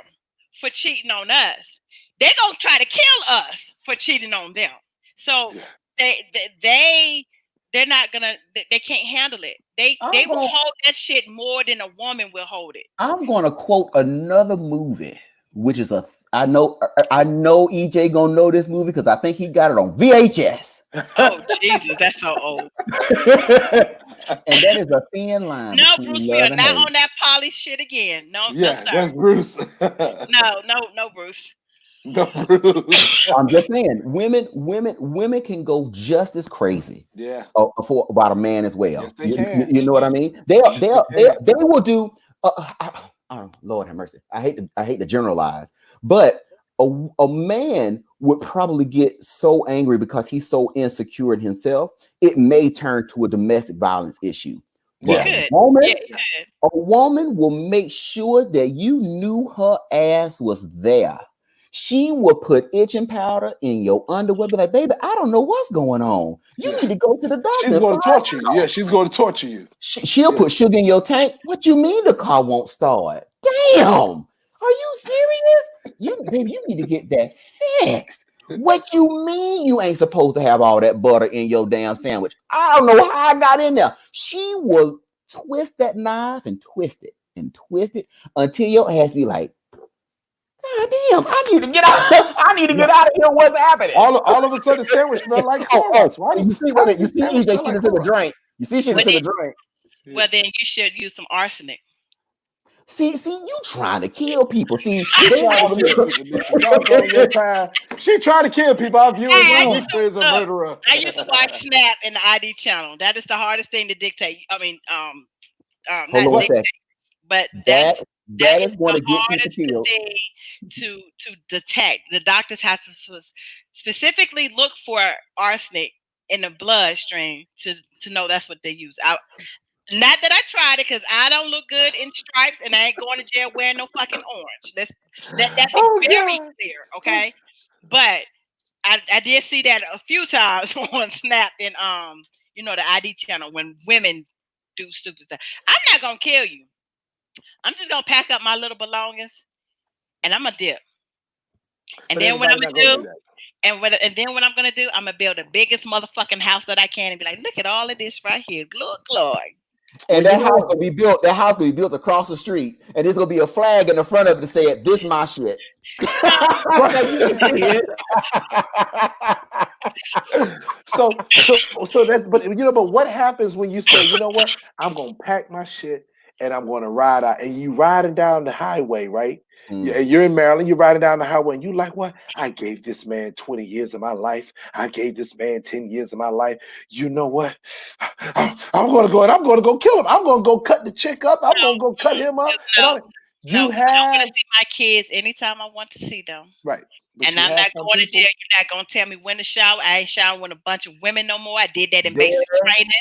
for cheating on us. They're gonna try to kill us for cheating on them. So they're not gonna. They can't handle it. They will hold that shit more than a woman will hold it.
I'm gonna quote another movie, which is I know EJ gonna know this movie because I think he got it on VHS.
Oh Jesus, that's so old.
And that is a thin line.
No, Bruce, we are not on that poly shit again. No, no, sir.
That's Bruce.
no, Bruce.
No, Bruce.
I'm just saying, women can go just as crazy.
Yeah.
About a man as well.
Yes, they can.
You know what I mean? They will do. Lord have mercy. I hate to generalize, but a man would probably get so angry because he's so insecure in himself, it may turn to a domestic violence issue. But a woman will make sure that you knew her ass was there. She will put itching powder in your underwear. Be like, baby, I don't know what's going on. You need to go to the doctor.
She's going to torture you. Yeah, she's going to torture you.
She'll put sugar in your tank. What you mean the car won't start? Damn. Are you serious? Baby, you need to get that fixed. What you mean you ain't supposed to have all that butter in your damn sandwich? I don't know how I got in there. She will twist that knife and twist it until your ass be like, God damn, I need to get out. I need to get out of here. What's happening?
All of a sudden, the sandwich smell like
you see EJ shit into the drink. You see shit into the drink.
Well, then you should use some arsenic.
See, you trying to kill people. See,
she trying to kill people. Our viewers is a murderer.
I used to watch Snap in the ID channel. That is the hardest thing to dictate. I mean, not dictate, but that is going to get hardest thing to detect. The doctors have to specifically look for arsenic in the bloodstream to know that's what they use. Not that I tried it because I don't look good in stripes and I ain't going to jail wearing no fucking orange. That's very clear, okay? But I did see that a few times on Snap and the ID channel when women do stupid stuff. I'm not gonna kill you. I'm just gonna pack up my little belongings and I'm gonna dip. And then what I'm gonna do, I'm gonna build the biggest motherfucking house that I can and be like, look at all of this right here. Lord.
And that house will be built. That house will be built across the street, and there's gonna be a flag in the front of it that said, "This my shit."
So that's but what happens when you say, you know what, I'm gonna pack my shit and I'm gonna ride out, and you riding down the highway, right? You're in Maryland, you're riding down the highway, and you like, what? I gave this man 20 years of my life. I gave this man 10 years of my life. You know what? I'm gonna go and I'm gonna go kill him. I'm gonna go cut the chick up. I'm gonna go cut him up. I'm gonna see
my kids anytime I want to see them.
Right.
And I'm not going to jail. You're not going to tell me when to shower. I ain't showering with a bunch of women no more. I did that in basic training.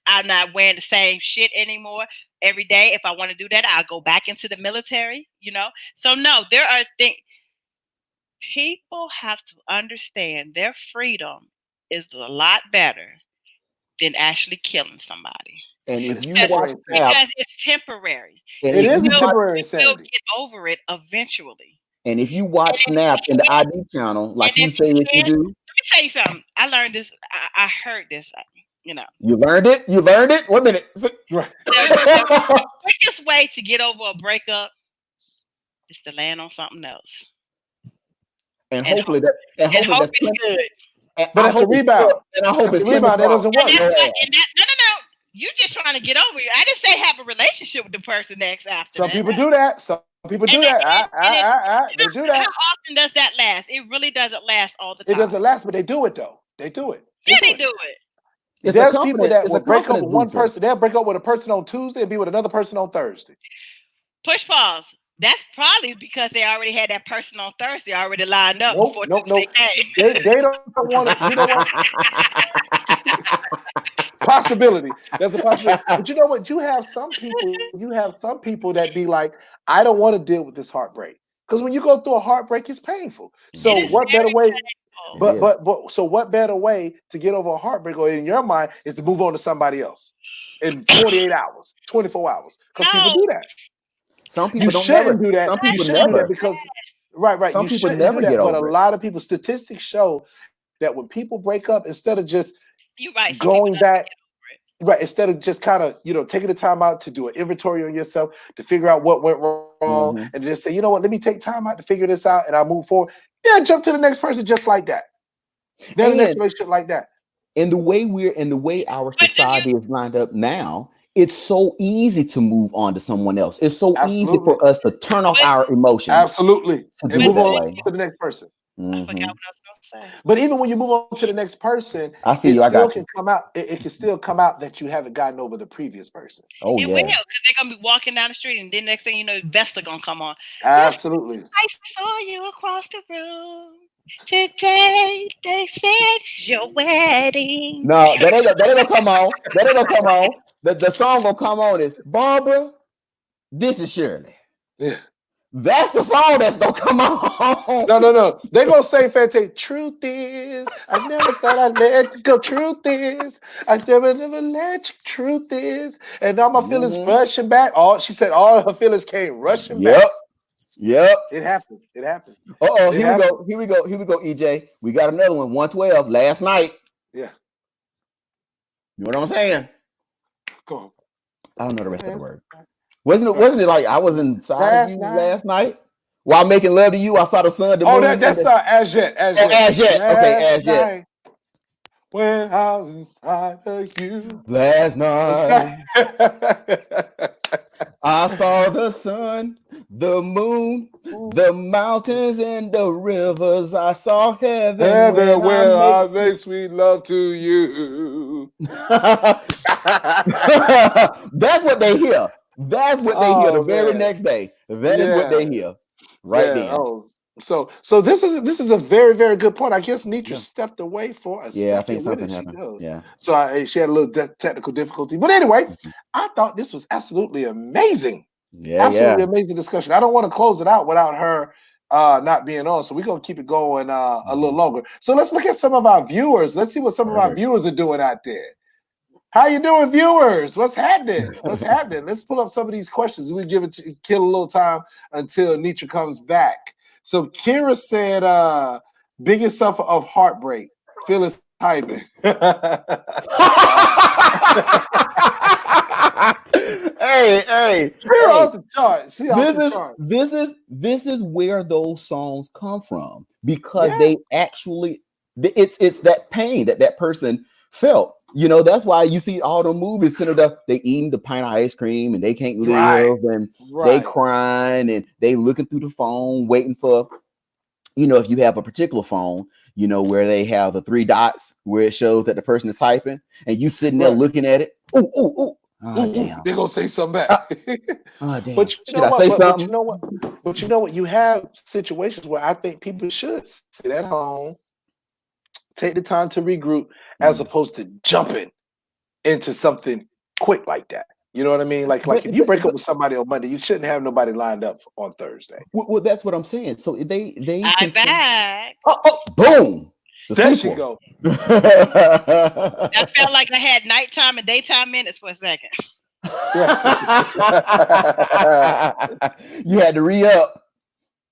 I'm not wearing the same shit anymore every day. If I want to do that, I'll go back into the military, So no, there are things. People have to understand their freedom is a lot better than actually killing somebody.
And if you watch
because it's temporary.
It is temporary.
You'll get over it eventually.
And if you watch Snap in the ID channel, like you say that you do.
Let me tell you something. I learned this. I heard this. You
learned it. You learned it. 1 minute.
Right.
The quickest way to get over a breakup is to land on something else.
And hopefully that's
good.
But that's a rebound.
And I hope it's
rebound. That doesn't work.
No. You're just trying to get over it. I didn't say have a relationship with the person next after.
Some people do that. Some people do that. They do that.
How often does that last? It really doesn't last all the time.
It doesn't last, but they do it though. They do it.
They do it.
There's people that will break up with one person. They'll break up with a person on Tuesday and be with another person on Thursday.
Push pause. That's probably because they already had that person on Thursday already lined up before Tuesday came.
They don't want to. You know what? Possibility. That's a possibility. But you know what? You have some people that be like, I don't want to deal with this heartbreak. Because when you go through a heartbreak, it's painful. So
It is
what better
very
way?
painful.
So what better way to get over a heartbreak or in your mind is to move on to somebody else in 48 hours, 24 hours. Because people
No,
do that.
Some
You
people don't
shouldn't
never.
do that.
Some
You
people
shouldn't do that
never.
because right.
Some
You
people
shouldn't do
never get
that. But a
over it.
lot of people, statistics show that when people break up, instead of just
you're right. Some people
going
never
back,
get over it.
right, instead of just kind of, taking the time out to do an inventory on yourself, to figure out what went wrong,
Mm-hmm.
and just say, you know what, let me take time out to figure this out and I'll move forward. Yeah, jump to the next person just like that. Then the next
And
relationship like that.
in the way our
But do you?
society is lined up now, it's so easy to move on to someone else. It's so easy
Absolutely.
for us to turn off
But,
our emotions
Absolutely.
to
And
do it
move
but
that
on
way.
to the next person.
I forgot what
Mm-hmm.
I was gonna say.
But even when you move on to the next person,
I see
it
you. I
still
got
can
you.
come out. It can still come out that you haven't gotten over the previous person.
Oh
It will,
yeah.
because they're gonna be walking down the street, and then next thing you know, Vesta gonna come on. Yes,
Absolutely.
I saw you across the room today. They said it's your wedding.
No, that ain't gonna come on. That ain't gonna come on. The song gonna come on is Barbara. This is Shirley.
Yeah.
That's the song that's gonna come on.
No. They're gonna say fantastic. Truth is, I never thought I'd let you go. Truth is, I never let you. Truth is, and all my feelings
Mm-hmm.
rushing back. She said all her feelings came rushing back.
Yep.
It happens. It happens.
Uh-oh,
It
here we
happens.
go. Here we go. Here we go, EJ. We got another one. 112 last night.
Yeah.
You know what I'm saying?
Go on.
I don't know the rest of the word. Wasn't it like I was inside of you last night? While making love to you, I saw the sun, the moon.
That's as yet.
As yet. Okay, as yet.
When I was inside of you
last night, I saw the sun, the moon, the mountains, and the rivers. I saw heaven
where I make sweet love to you.
That's what they hear. That's what they hear the very next day. That is what they hear right then.
So this is a very, very good point. I guess Nitra stepped away for a second.
I think something happened. Yeah.
So she had a little technical difficulty. But anyway, I thought this was absolutely amazing. Absolutely amazing discussion. I don't want to close it out without her not being on. So we're going to keep it going a little longer. So let's look at some of our viewers. Let's see what some of our viewers are doing out there. How you doing, viewers? What's happening? What's happening? Let's pull up some of these questions. We kill a little time until Nitra comes back. So Kira said, biggest suffer of heartbreak, Phyllis Hyman.
hey.
Off the chart.
This is where those songs come from, because they actually, it's that pain that person felt. You know, that's why you see all the movies centered up. They eating the pint of ice cream and they can't live, and they crying and they looking through the phone, waiting for, if you have a particular phone, where they have the 3 dots where it shows that the person is typing, and you sitting there looking at it. Ooh. Oh, damn.
They're gonna say something back.
Damn.
But
should I say something?
But you know what? You have situations where I think people should sit at home, take the time to regroup, as opposed to jumping into something quick like that. You know what I mean? Like if you break up with somebody on Monday, you shouldn't have nobody lined up on Thursday.
Well, that's what I'm saying. So they
I'm back.
Boom.
There she go.
That felt like I had nighttime and daytime minutes for a second.
You had to re-up.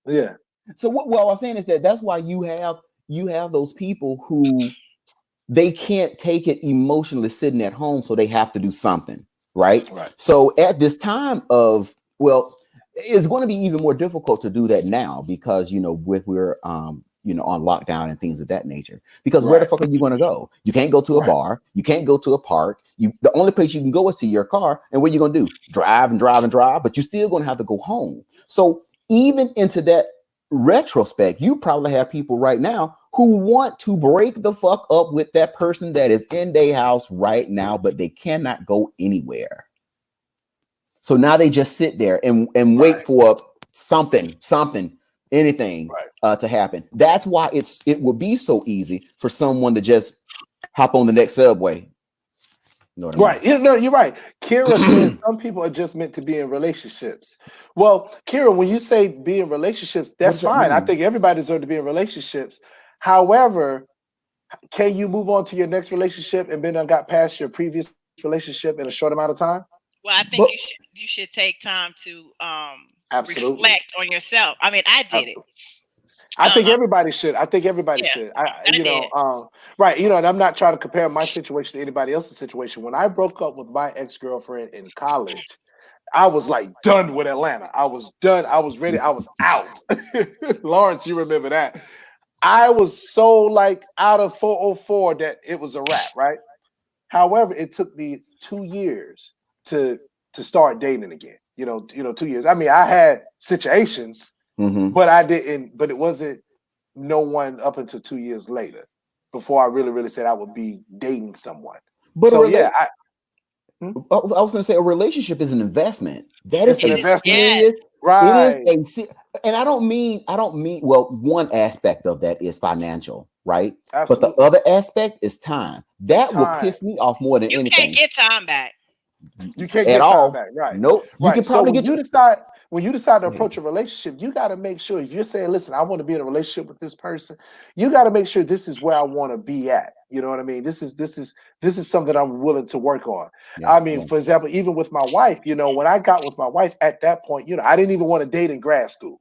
Yeah.
So what I was saying is that's why you have those people who they can't take it emotionally sitting at home, so they have to do something, right? So at this time of, it's going to be even more difficult to do that now because we're on lockdown and things of that nature. Because where the fuck are you going to go? You can't go to a bar. You can't go to a park. The only place you can go is to your car. And what are you going to do? Drive, but you're still going to have to go home. So even into that retrospect, you probably have people right now who want to break the fuck up with that person that is in their house right now, but they cannot go anywhere. So now they just sit there and wait for something, anything to happen. That's why it would be so easy for someone to just hop on the next subway. You know what I mean?
Right. No, you're right. Kira said some people are just meant to be in relationships. Well, Kira, when you say be in relationships,
What
that's
does that
fine. I
mean?
think everybody deserves to be in relationships. However, can you move on to your next relationship and then got past your previous relationship in a short amount of time?
Well, I think
But
you should take time to
Absolutely.
reflect on yourself. I mean, I did it.
Absolutely. I think
Uh,
everybody should. I think everybody
yeah,
should.
I did.
Right. And I'm not trying to compare my situation to anybody else's situation. When I broke up with my ex-girlfriend in college, I was like done with Atlanta. I was done. I was ready. I was out. Lawrence, you remember that? I was so like out of 404 that it was a wrap, right? However, it took me 2 years to to start dating again. 2 years. I mean, I had situations,
mm-hmm.
but I didn't. But it wasn't no one up until 2 years later before I really, really said I would be dating someone.
But a
So yeah,
relate I was going to say a relationship is an investment. That is
it's an
It
a
is,
investment,
yes,
serious. It is
right?
and I don't mean. Well, one aspect of that is financial, right? But the
Absolutely,
other aspect is time. That will
time.
piss me off more than
you can't
anything
get time back.
You can't
at
get time
all.
back, right?
Nope. You
Right.
can
So
probably
when
get.
you decide to
Go ahead.
approach a relationship, you got to make sure if you're saying, "Listen, I want to be in a relationship with this person," you got to make sure this is where I want to be at. You know what I mean? This is something I'm willing to work on.
Yeah.
I mean,
Yeah.
for example, even with my wife, when I got with my wife at that point, I didn't even want to date in grad school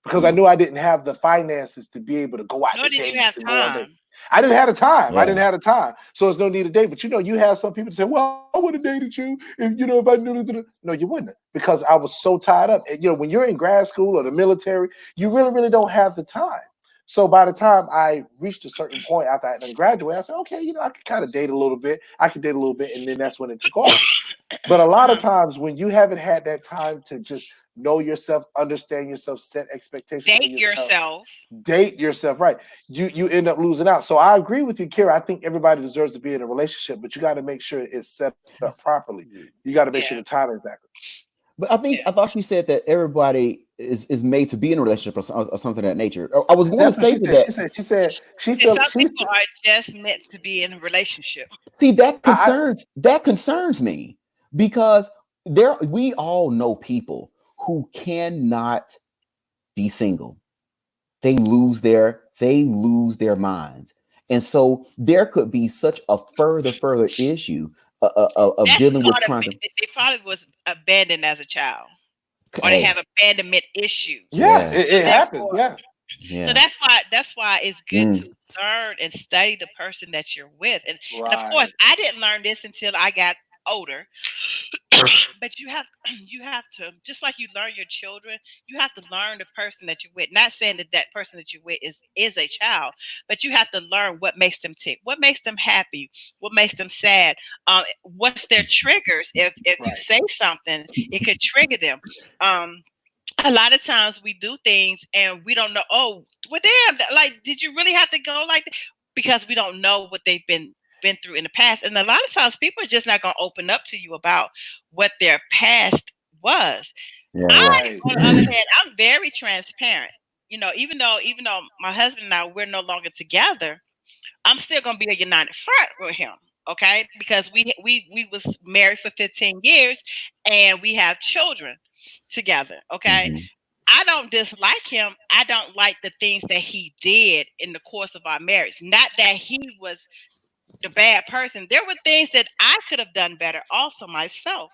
because I
Mm,
knew I didn't have the finances to be able to go out
Nor
to
did you
dates
have
and go on dates.
time.
I didn't have the time. I
yeah.
didn't have the time. So there's no need to date. But you have some people say, well, I would have dated you if I knew. No, you wouldn't because I was so tied up. And, when you're in grad school or the military, you really, really don't have the time. So by the time I reached a certain point after I had graduated, I said, okay, I could kind of date a little bit. I could date a little bit. And then that's when it took off. But a lot of
Uh-huh.
times when you haven't had that time to just know yourself, understand yourself, set expectations for
Date
yourself,
yourself.
date yourself, right? You end up losing out. So I agree with you, Kira. I think everybody deserves to be in a relationship, but you got to make sure it's set up properly. You got to make sure the
Yeah,
timing is accurate.
But
yeah.
I thought she said that everybody is made to be in a relationship or something of that nature. I was going to
That's what
say
she
to
said.
that.
She
See, some
feels she's.
people are just meant to be in a relationship.
See,
I
that concerns me because we all know people who cannot be single. They lose their minds, and so there could be such a further issue of
That's
dealing with
part of
trying to.
it. They probably was abandoned as a child, or they
Hey,
have abandonment issues.
yeah,
yeah,
So
it happens.
therefore,
Yeah,
so
yeah,
that's why it's good
mm,
to learn and study the person that you're with. And of
right,
course, I didn't learn this until I got older. But you have to, just like you learn your children, you have to learn the person that you're with. Not saying that that person that you're with is a child, but you have to learn what makes them tick, what makes them happy, what makes them sad, what's their triggers. If you
right.
say something, it could trigger them. A lot of times we do things and we don't know, oh well, damn, like, did you really have to go like that? Because we don't know what they've been through in the past. And a lot of times people are just not going to open up to you about what their past was.
yeah,
I,
yeah.
Right.
on the other hand, I'm very transparent. Even though my husband and I, we're no longer together, I'm still gonna be a united front with him. Okay, because we was married for 15 years and we have children together. Okay,
Mhm.
I don't dislike him. I don't like the things that he did in the course of our marriage. Not that he was the bad person. There were things that I could have done better also myself.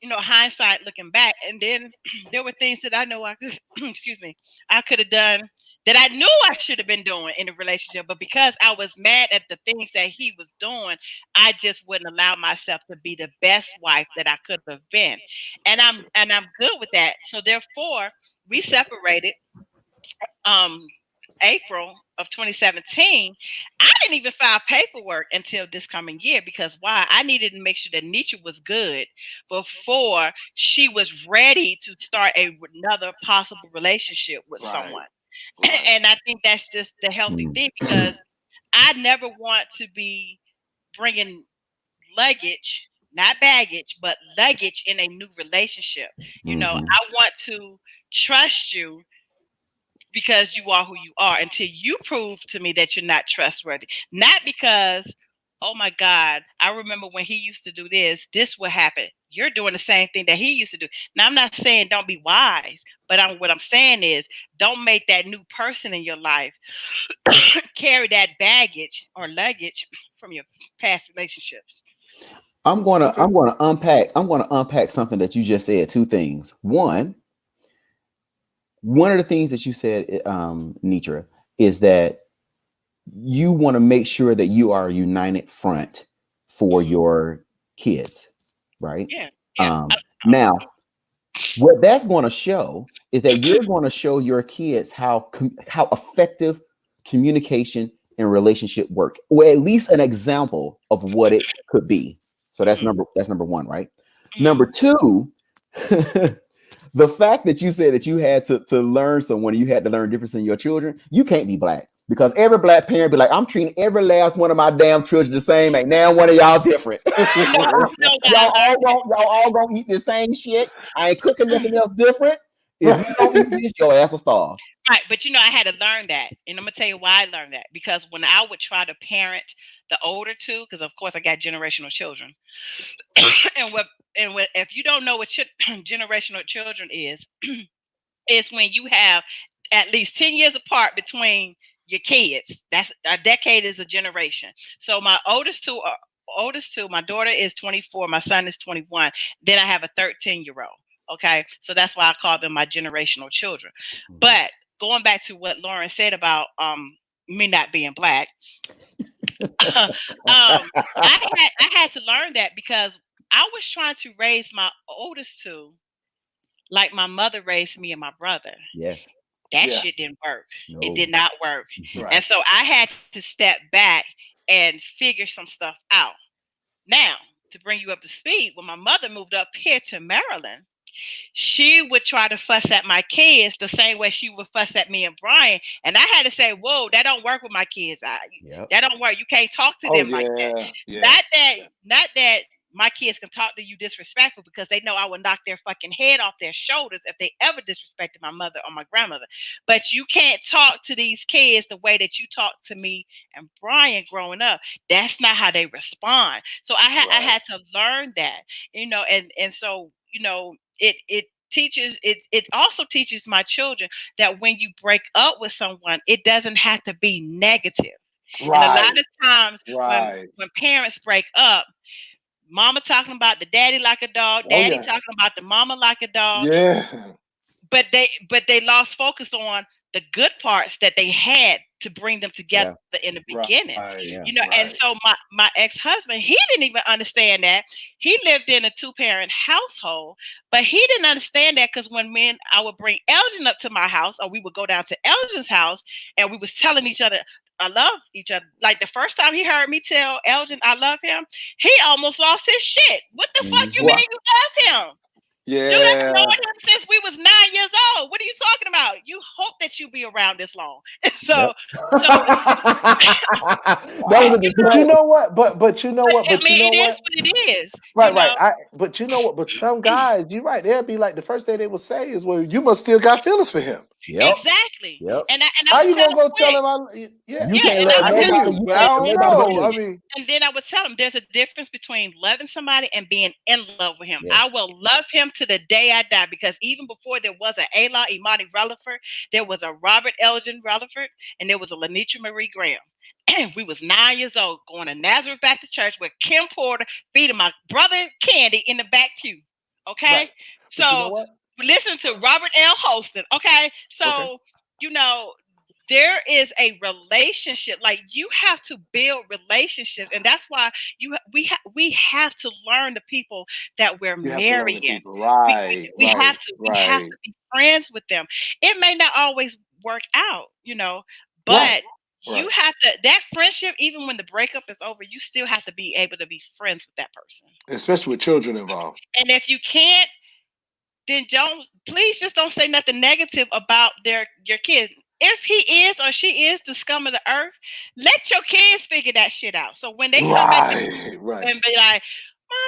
Hindsight looking back. And then there were things that I know I could excuse me, I could have done that I knew I should have been doing in a relationship. But because I was mad at the things that he was doing, I just wouldn't allow myself to be the best wife that I could have been. And I'm
Gotcha.
and I'm good with that. So therefore we separated um April of 2017. I didn't even file paperwork until this coming year because why? I needed to make sure that Nietzsche was good before she was ready to start another possible relationship with
Right.
someone.
Right.
And I think that's just the healthy
Mm.
thing because I never want to be bringing luggage, not baggage, but luggage in a new relationship.
Mhm.
I want to trust you because you are who you are until you prove to me that you're not trustworthy. Not because, oh my God, I remember when he used to do this would happen. You're doing the same thing that he used to do. Now, I'm not saying don't be wise, but what I'm saying is don't make that new person in your life carry that baggage or luggage from your past relationships.
Okay.
I'm gonna unpack something that you just said. Two things. One of the things that you said, Nitra, is that you want to make sure that you are a united front for
Hmm.
your kids, right?
Yeah, yeah.
Now, what that's going to show is that you're going to show your kids how effective communication and relationship work, or at least an example of what it could be. So
Hmm.
that's number one, right?
Hmm.
Number two, the fact that you said that you had to learn someone, you had to learn difference in your children, you can't be black because every black parent be like, I'm treating every last one of my damn children the same. Ain't now one of y'all different.
That I learned that.
Y'all all gonna eat the same shit. I ain't cooking nothing else different. If you don't eat
Right.
this, your ass will starve.
Right, but I had to learn that, and I'm gonna tell you why I learned that. Because when I would try to parent the older two, because of course I got generational children, and what if you don't know what generational children is when you have at least 10 years apart between your kids. That's a decade is a generation. So my oldest two, my daughter is 24, my son is 21. Then I have a 13-year-old. Okay. So that's why I call them my generational children. But going back to what Lauren said about me not being black, I had to learn that because I was trying to raise my oldest two like my mother raised me and my brother.
Yes.
That
Yeah.
shit didn't work. It
No.
did not work.
Right.
And so I had to step back and figure some stuff out. Now, to bring you up to speed, when my mother moved up here to Maryland, she would try to fuss at my kids the same way she would fuss at me and Brian. And I had to say, whoa, that don't work with my kids.
Yep.
That don't work. You can't talk to
Oh
them like that.
yeah. Yeah.
Not that my kids can talk to you disrespectful because they know I would knock their fucking head off their shoulders if they ever disrespected my mother or my grandmother. But you can't talk to these kids the way that you talked to me and Brian growing up. That's not how they respond. So I
Right.
had to learn that, and so it also teaches my children that when you break up with someone, it doesn't have to be negative. And a lot
Right.
of times
Right.
when parents break up, mama talking about the daddy like a dog,
Oh
daddy
yeah.
talking about the mama like a dog,
Yeah.
but they lost focus on the good parts that they had to bring them together
Yeah.
in the beginning.
Right.
Yeah.
And
Right.
so my ex-husband, he didn't even understand that. He lived in a two-parent household, but he didn't understand that because when I would bring Elgin up to my house, or we would go down to Elgin's house, and we was telling each other I love each other. Like the first time he heard me tell Elgin I love him, he almost lost his shit. What the fuck you
Mhm.
Right.
mean you love him? Dude, I've
Yeah.
known him since we was 9 years old. What are you talking about? You hope that you be around this long.
Yep.
So
That was
Wow.
a
But you
display.
know what? But you know what?
I
But you
mean,
know
it is
what?
what it is.
Right, right. But you know what? But some guys, you're right. They'll be like the first thing they will say is, "Well, you must still got feelings for him."
Yep.
Exactly.
Yep.
And I
How
would
you
tell
gonna
them
go tell
quick.
him? Yeah,
You
Yeah,
can't
and I
love
I
would
hear
tell them
nobody.
you,
You
but I
can't
quick.
love
don't
everybody but
know.
you.
I mean,
And then I would tell them there's a difference between loving somebody and being in love with him.
Yeah.
I will love him to the day I die because even before there was an Ayla Imani Rutherford, there was a Robert Elgin Rutherford, and there was a Lenitra Marie Graham. We was 9 years old going to Nazareth Baptist Church with Kim Porter feeding my brother candy in the back pew.
right.
Okay,
But you know
so
what?
we listen to Robert L. Holston. Okay,
Okay.
so you know there is a relationship. Like you have to build relationships, and that's why we have to learn the people that we're
You have to learn the
marrying.
people.
We,
Right.
we
Right.
have
Right.
to be friends with them. It may not always work out,
Right.
but you
Right.
have to that friendship, even when the breakup is over, you still have to be able to be friends with that person.
Especially with children involved.
And if you can't, then don't please just don't say nothing negative about your kids. If he is or she is the scum of the earth, let your kids figure that shit out. So when they come back
Right. Right.
and be like,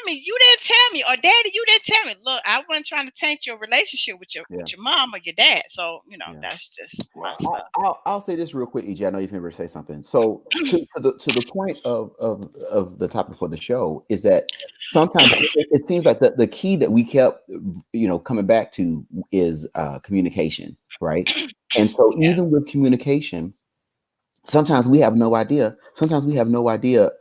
Mommy, you didn't tell me, or Daddy, you didn't tell me. Look, I wasn't trying to taint your relationship with
Yeah.
your mom or your dad. So
Yeah.
that's just my
Wow.
stuff.
I'll say this real quick, EJ. I know you've ever say something. So to the point of the topic for the show is that sometimes it seems like the key that we kept coming back to is communication, right? And so
Yeah,
even with communication, sometimes we have no idea. Sometimes we have no idea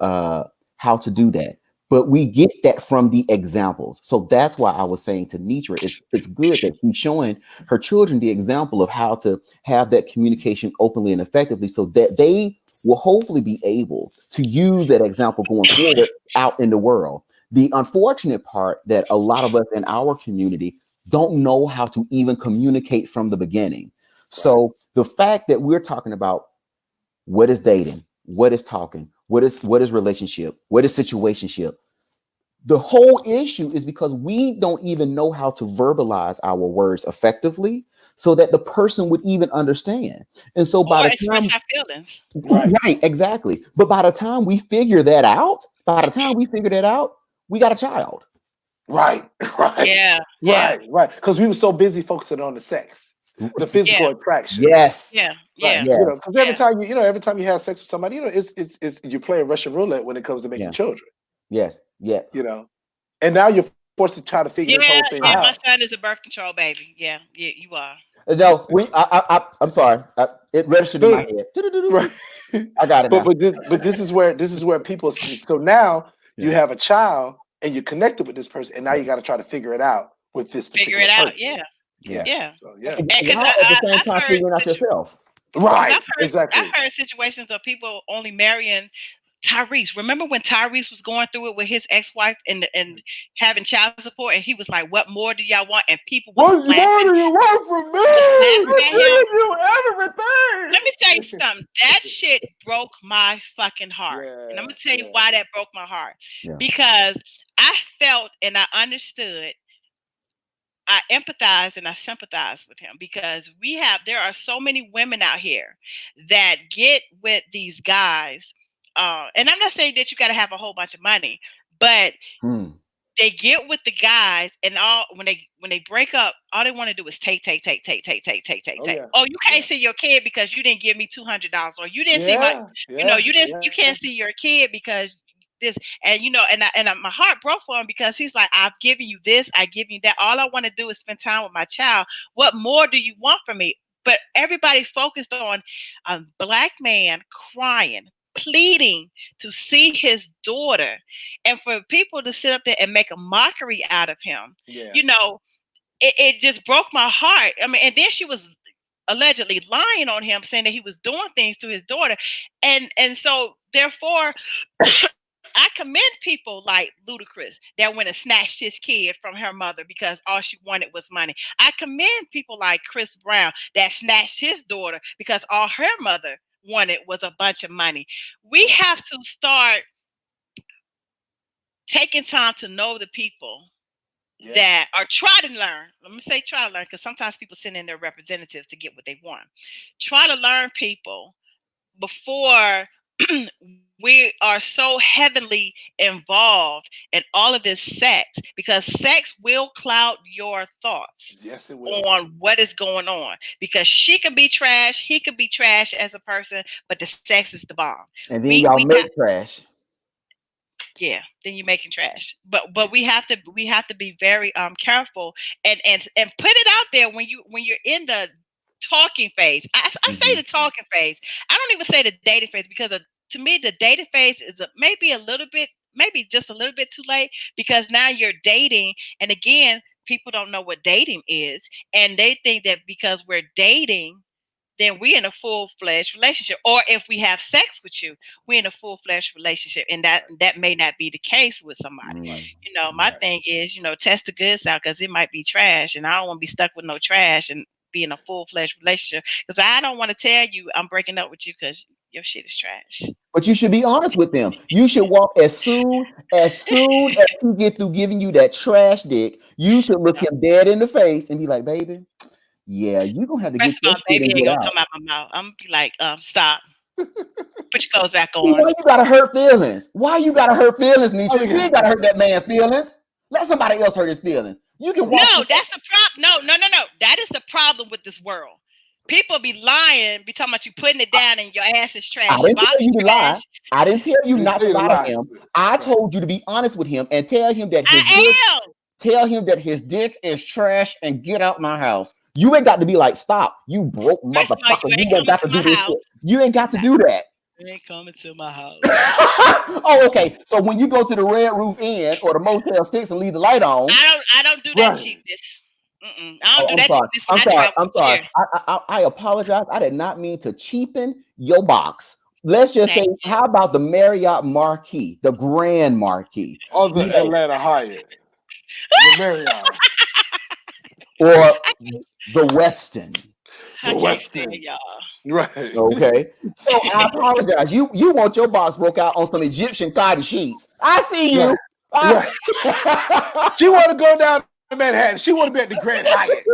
how to do that. But we get that from the examples. So that's why I was saying to Nitra, it's good that she's showing her children the example of how to have that communication openly and effectively so that they will hopefully be able to use that example going forward out in the world. The unfortunate part that a lot of us in our community don't know how to even communicate from the beginning.
Right.
So the fact that we're talking about what is dating, what is talking, what is relationship, what is situationship, the whole issue is because we don't even know how to verbalize our words effectively so that the person would even understand. And so
or
by the
express
time,
our feelings.
Right.
right, exactly. But by the time we figure that out, we got a child.
Right. Right.
Yeah, yeah,
Right. Right. Because we were so busy focusing on the sex, the
yeah,
physical attraction.
Yes.
yeah,
Right.
yeah,
Yes.
Because
yeah,
every time you have sex with somebody, it's you play Russian roulette when it comes to making
Yeah.
children.
Yes. Yeah.
You know, and now you're forced to try to figure this whole
yeah,
thing
yeah.
Right.
out.
My son is a birth control baby. Yeah, yeah, you are.
No, I'm sorry. It registered in
No,
my
no,
head.
right.
I got it now.
But this is where people. So now you
Yeah.
have a child and you're connected with this person, and now
Yeah.
you got to try to figure it out with this
Figure
particular
it out.
person.
Yeah,
Yeah.
yeah.
So yeah.
And because
While at the same
I've
time
heard
figuring out yourself.
because
Right.
I've
Exactly.
heard situations of people only marrying Tyrese. Remember when Tyrese was going through it with his ex-wife and having child support, and he was like, "What more do y'all want?" And people was
What's
laughing,
more do you want from
was laughing
me?
at him.
You everything.
Let me tell you something. That shit broke my fucking heart, and I'm
Yeah.
gonna tell you
Yeah.
why that broke my heart.
Yeah.
Because I felt and I understood, I empathize and I sympathize with him because there are so many women out here that get with these guys. And I'm not saying that you got to have a whole bunch of money, but
Hmm.
they get with the guys and all when they break up, all they want to do is take, take, take, take, take, take, take, take,
Oh
take.
yeah.
Oh, you
Yeah.
can't see your kid because you didn't give me $200, or you didn't see my,
Yeah. Yeah.
you can't see your kid because this, and my heart broke for him because he's like, I've given you this, I give you that. All I want to do is spend time with my child. What more do you want from me? But everybody focused on a black man crying, pleading to see his daughter, and for people to sit up there and make a mockery out of him,
Yeah.
you know, it just broke my heart. I mean, and then she was allegedly lying on him, saying that he was doing things to his daughter, and so therefore, I commend people like Ludacris that went and snatched his kid from her mother because all she wanted was money. I commend people like Chris Brown that snatched his daughter because all her mother wanted was a bunch of money. We
Yeah.
have to start taking time to know the people
Yeah.
that are try to learn. Let me say try to learn because sometimes people send in their representatives to get what they want. Try to learn people before we are so heavily involved in all of this sex, because sex will cloud your thoughts
Yes, it will.
on what is going on, because she can be trash, he could be trash as a person, but the sex is the bomb.
And then
we
y'all
we have
make trash.
Yeah, then you're making trash. But
Yes.
we have to be very careful and put it out there when you're in the talking phase. I say
Hmm.
the talking phase. I don't even say the dating phase because to me the dating phase is maybe a little bit, maybe just a little bit too late, because now you're dating, and again people don't know what dating is, and they think that because we're dating, then we're in a full-fledged relationship. Or if we have sex with you, we're in a full-fledged relationship. And
Right.
that may not be the case with somebody.
Right.
My
Right.
thing is, test the goods out because it might be trash. And I don't want to be stuck with no trash and be in a full-fledged relationship. Because I don't want to tell you I'm breaking up with you because your shit is trash.
But you should be honest with them. You should walk as soon as he get through giving you that trash dick. You should look
No.
him dead in the face and be like, "Baby, yeah, you gonna have to get
First of
your
all,
shit
baby
and
ain't
get
gonna
out."
come out my mouth. I'm gonna be like, stop. Put your clothes back
Why
on.
you gotta hurt feelings? Why you gotta hurt feelings, Nietzsche?
Oh,
You ain't gotta hurt that man's feelings. Let somebody else hurt his feelings. You can walk.
No, that's the problem. No. That is the problem with this world. People be lying, be talking about you putting it down and your ass is
I
trash. Your
didn't tell
box
you
is
to lie.
trash.
I didn't tell you not to lie to him. I
Right.
told you to be honest with him and tell him that his dick,
I am.
tell him that his dick is trash and get out my house. You ain't got to be like, stop, you broke
First of all,
motherfucker.
you
You
ain't
ain't
coming
got
to
to do
my
this
house.
shit. You ain't got to do that.
You ain't coming to my house.
Oh, okay. So when you go to the Red Roof Inn or the Motel 6 and leave the light on.
I don't do that
Right.
cheapness. I don't do
I'm
that
sorry.
cheapness when I travel
I'm
with
sorry.
you.
I apologize. I did not mean to cheapen your box. Let's just say,
Thank you.
how about the Marriott Marquis, the Grand Marquis,
Or the
you know,
Atlanta Hyatt. The Marriott.
or
I
the Westin?
can't
The
stand
Westin.
y'all.
Right.
Okay. So I apologize. You want your box broke out on some Egyptian cotton sheets. I see you.
Right.
I
She want to go down to Manhattan. She want to be at the Grand Hyatt.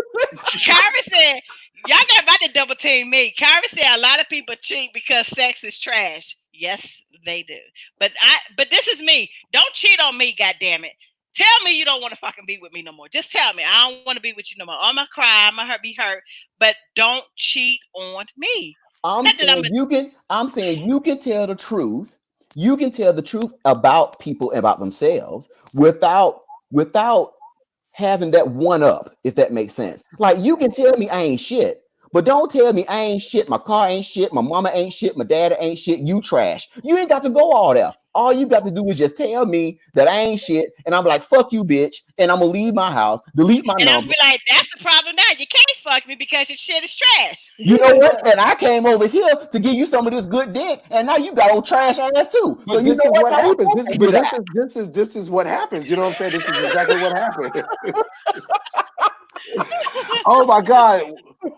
Kyrie said, y'all not about to double team me. Kyrie said a lot of people cheat because sex is trash. Yes, they do. But this is me. Don't cheat on me, goddammit. Tell me you don't want to fucking be with me no more. Just tell me I don't want to be with you no more. I'm gonna cry, I'm gonna be hurt, but don't cheat on me.
I'm
Not that I'm
saying you can tell the truth. You can tell the truth about people and about themselves without having that one up, if that makes sense. Like you can tell me I ain't shit, but don't tell me I ain't shit. My car ain't shit. My mama ain't shit. My dad ain't shit. You trash. You ain't got to go all there. All you got to do is just tell me that I ain't shit, and I'm like, fuck you, bitch, and I'm gonna leave my house, delete my
and I'm
number.
be like, that's the problem now. You can't fuck me because your shit is trash.
You know what? And I came over here to give you some of this good dick, and now you got old trash ass too.
But
So you
this
know
is
what?
what
Now we
happens.
both do that.
This is what happens. You know what I'm saying? This is exactly what happened. Oh my God.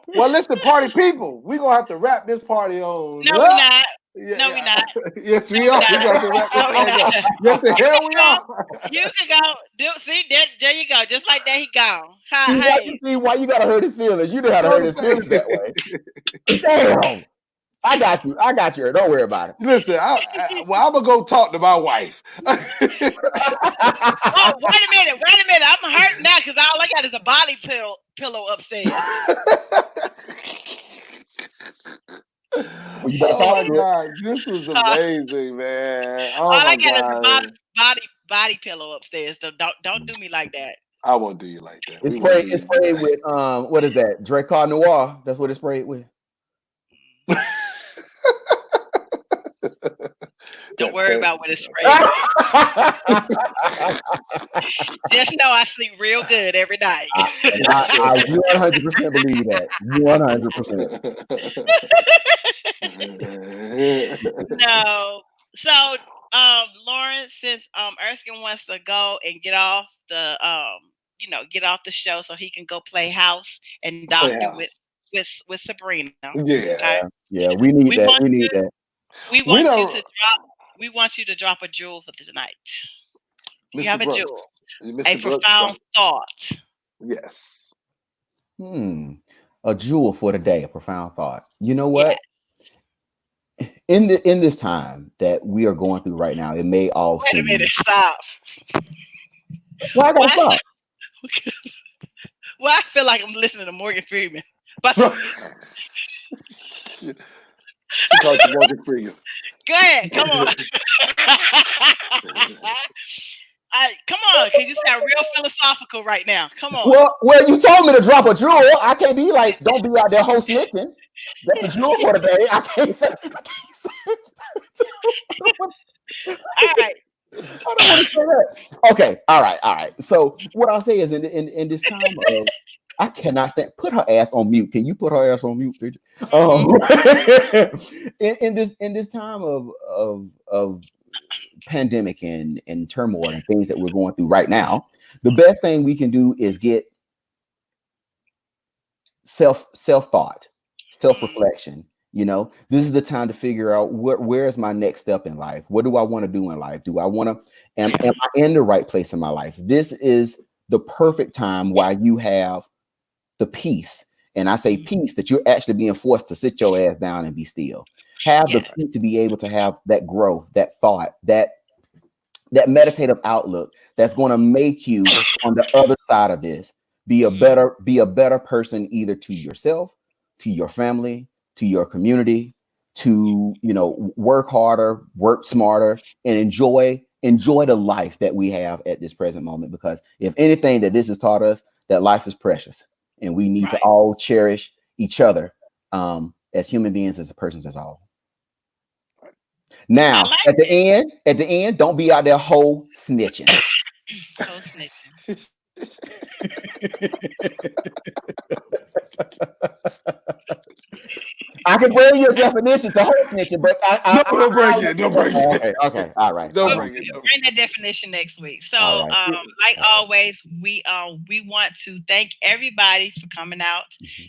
Well, listen, party people, we're gonna have to wrap this party on.
No, we're not.
Yeah,
No, we're not.
Yes, we
No,
are.
we're
We're
not.
gonna have to wrap this
No, we're
thing
not.
up. Yes, the hell we are.
You can go. See, there you go. Just like that, he gone.
See why you gotta hurt his feelings. You know how to hurt his feelings that way. Damn. I got you. Don't worry about it.
Listen, I'm gonna go talk to my wife.
Oh, wait a minute. I'm hurt now because all I got is a body pillow upstairs.
Well, you better
Oh
talk
my
to it.
God, this was amazing, man. Oh
All
my
I got
God.
is a body pillow upstairs. So don't do me like that.
I won't do you like that.
It's sprayed with what is that? Dracar Noir. That's what it's sprayed with.
Don't worry about what it's sprayed. Just know I sleep real good every night.
I 100% believe that. 100%.
No. So, Lawrence, since Erskine wants to go and get off the show so he can go play house and doctor with Sabrina.
Yeah.
Okay?
Yeah, we need that. We need that.
We want you to drop a jewel for tonight. You have a jewel. A profound thought.
Yes.
A jewel for the day, a profound thought. You know what? Yes. In this time that we are going through right now, it may all
Wait a minute, stop.
Why I gotta stop?
Well, I feel like I'm listening to Morgan Freeman. But
she called you Morgan Freeman.
Go ahead, come on. Come on, because you sound real philosophical right now. Come on.
Well, you told me to drop a jewel. I can't be like, don't be out there host licking. That's a jewel for the day. I can't say.
All right.
I don't want to say that. Okay. All right. So what I'll say is in this time of, I cannot stand. Put her ass on mute. Can you put her ass on mute, bitch? In this time of pandemic and turmoil and things that we're going through right now, the best thing we can do is get self-thought, self-reflection. You know, this is the time to figure out where is my next step in life? What do I want to do in life? Do I want to, am I in the right place in my life? This is the perfect time while you have the peace. And I say peace, that you're actually being forced to sit your ass down and be still. have the
Yes.
peace to be able to have that growth, that thought, that meditative outlook that's going to make you on the other side of this be a better person, either to yourself, to your family, to your community, to work harder, work smarter, and enjoy the life that we have at this present moment. Because if anything that this has taught us, that life is precious and we need to
Right.
all cherish each other, as human beings, as a persons, as all.
I
Now,
like
at the end, don't be out there whole snitching.
whole snitching.
I can bring you a definition to whole snitching, but
No, don't bring it. Don't bring it.
okay, all right.
Don't
We'll
bring it.
bring that definition next week. So,
All right.
like always, we want to thank everybody for coming out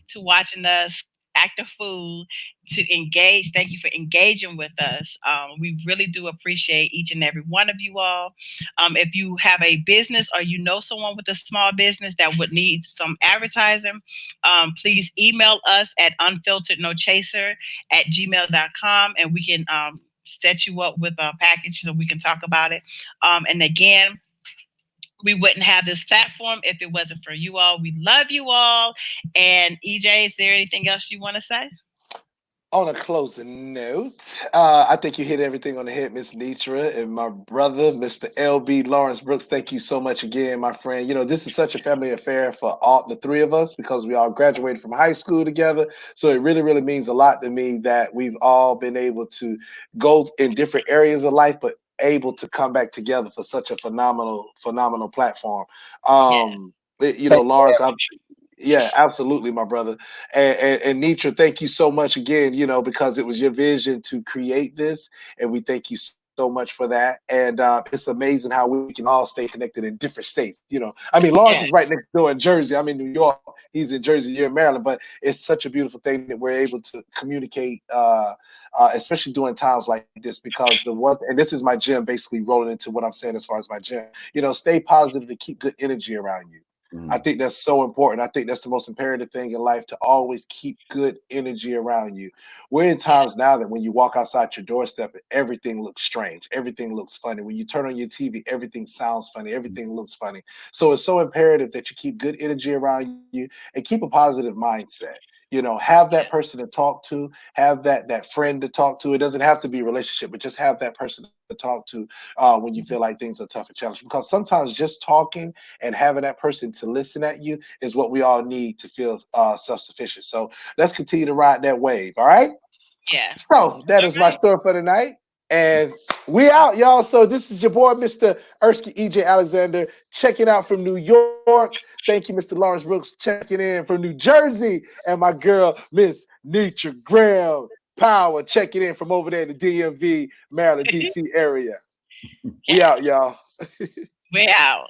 to watching us act a fool, to engage. Thank you for engaging with us. We really do appreciate each and every one of you all. If you have a business or you know someone with a small business that would need some advertising, please email us at unfilterednochaser@gmail.com, and we can set you up with a package so we can talk about it. And again, we wouldn't have this platform if it wasn't for you all. We love you all. And EJ, is there anything else you want to say?
On a closing note, I think you hit everything on the head, Miss Nitra, and my brother, Mr. LB Lawrence Brooks. Thank you so much again, my friend. This is such a family affair for all the three of us because we all graduated from high school together. So it really, really means a lot to me that we've all been able to go in different areas of life, but able to come back together for such a phenomenal, phenomenal platform.
Yeah.
Lawrence, yeah, absolutely, my brother. And Nitra, thank you so much again, because it was your vision to create this. And we thank you so much for that. And it's amazing how we can all stay connected in different states. Lawrence
Yeah.
is right next door in Jersey. I'm in New York. He's in Jersey, you're in Maryland. But it's such a beautiful thing that we're able to communicate, especially during times like this, because and this is my gym, basically rolling into what I'm saying as far as my gym. Stay positive and keep good energy around you. I think that's so important. I think that's the most imperative thing in life, to always keep good energy around you. We're in times now that when you walk outside your doorstep, everything looks strange. Everything looks funny. When you turn on your TV, everything sounds funny. Everything looks funny. So it's so imperative that you keep good energy around you and keep a positive mindset. Have that person to talk to, have that friend to talk to. It doesn't have to be a relationship, but just have that person to talk to when you feel like things are tough and challenging. Because sometimes just talking and having that person to listen at you is what we all need to feel self-sufficient. So let's continue to ride that wave. All right.
Yeah.
So that is my story for tonight. And we out, y'all. So this is your boy, Mr. Erskine EJ Alexander, checking out from New York. Thank you, Mr. Lawrence Brooks, checking in from New Jersey. And my girl, Miss Nitra Graham Power, checking in from over there in the DMV, Maryland, DC area. We out, y'all.
We're out.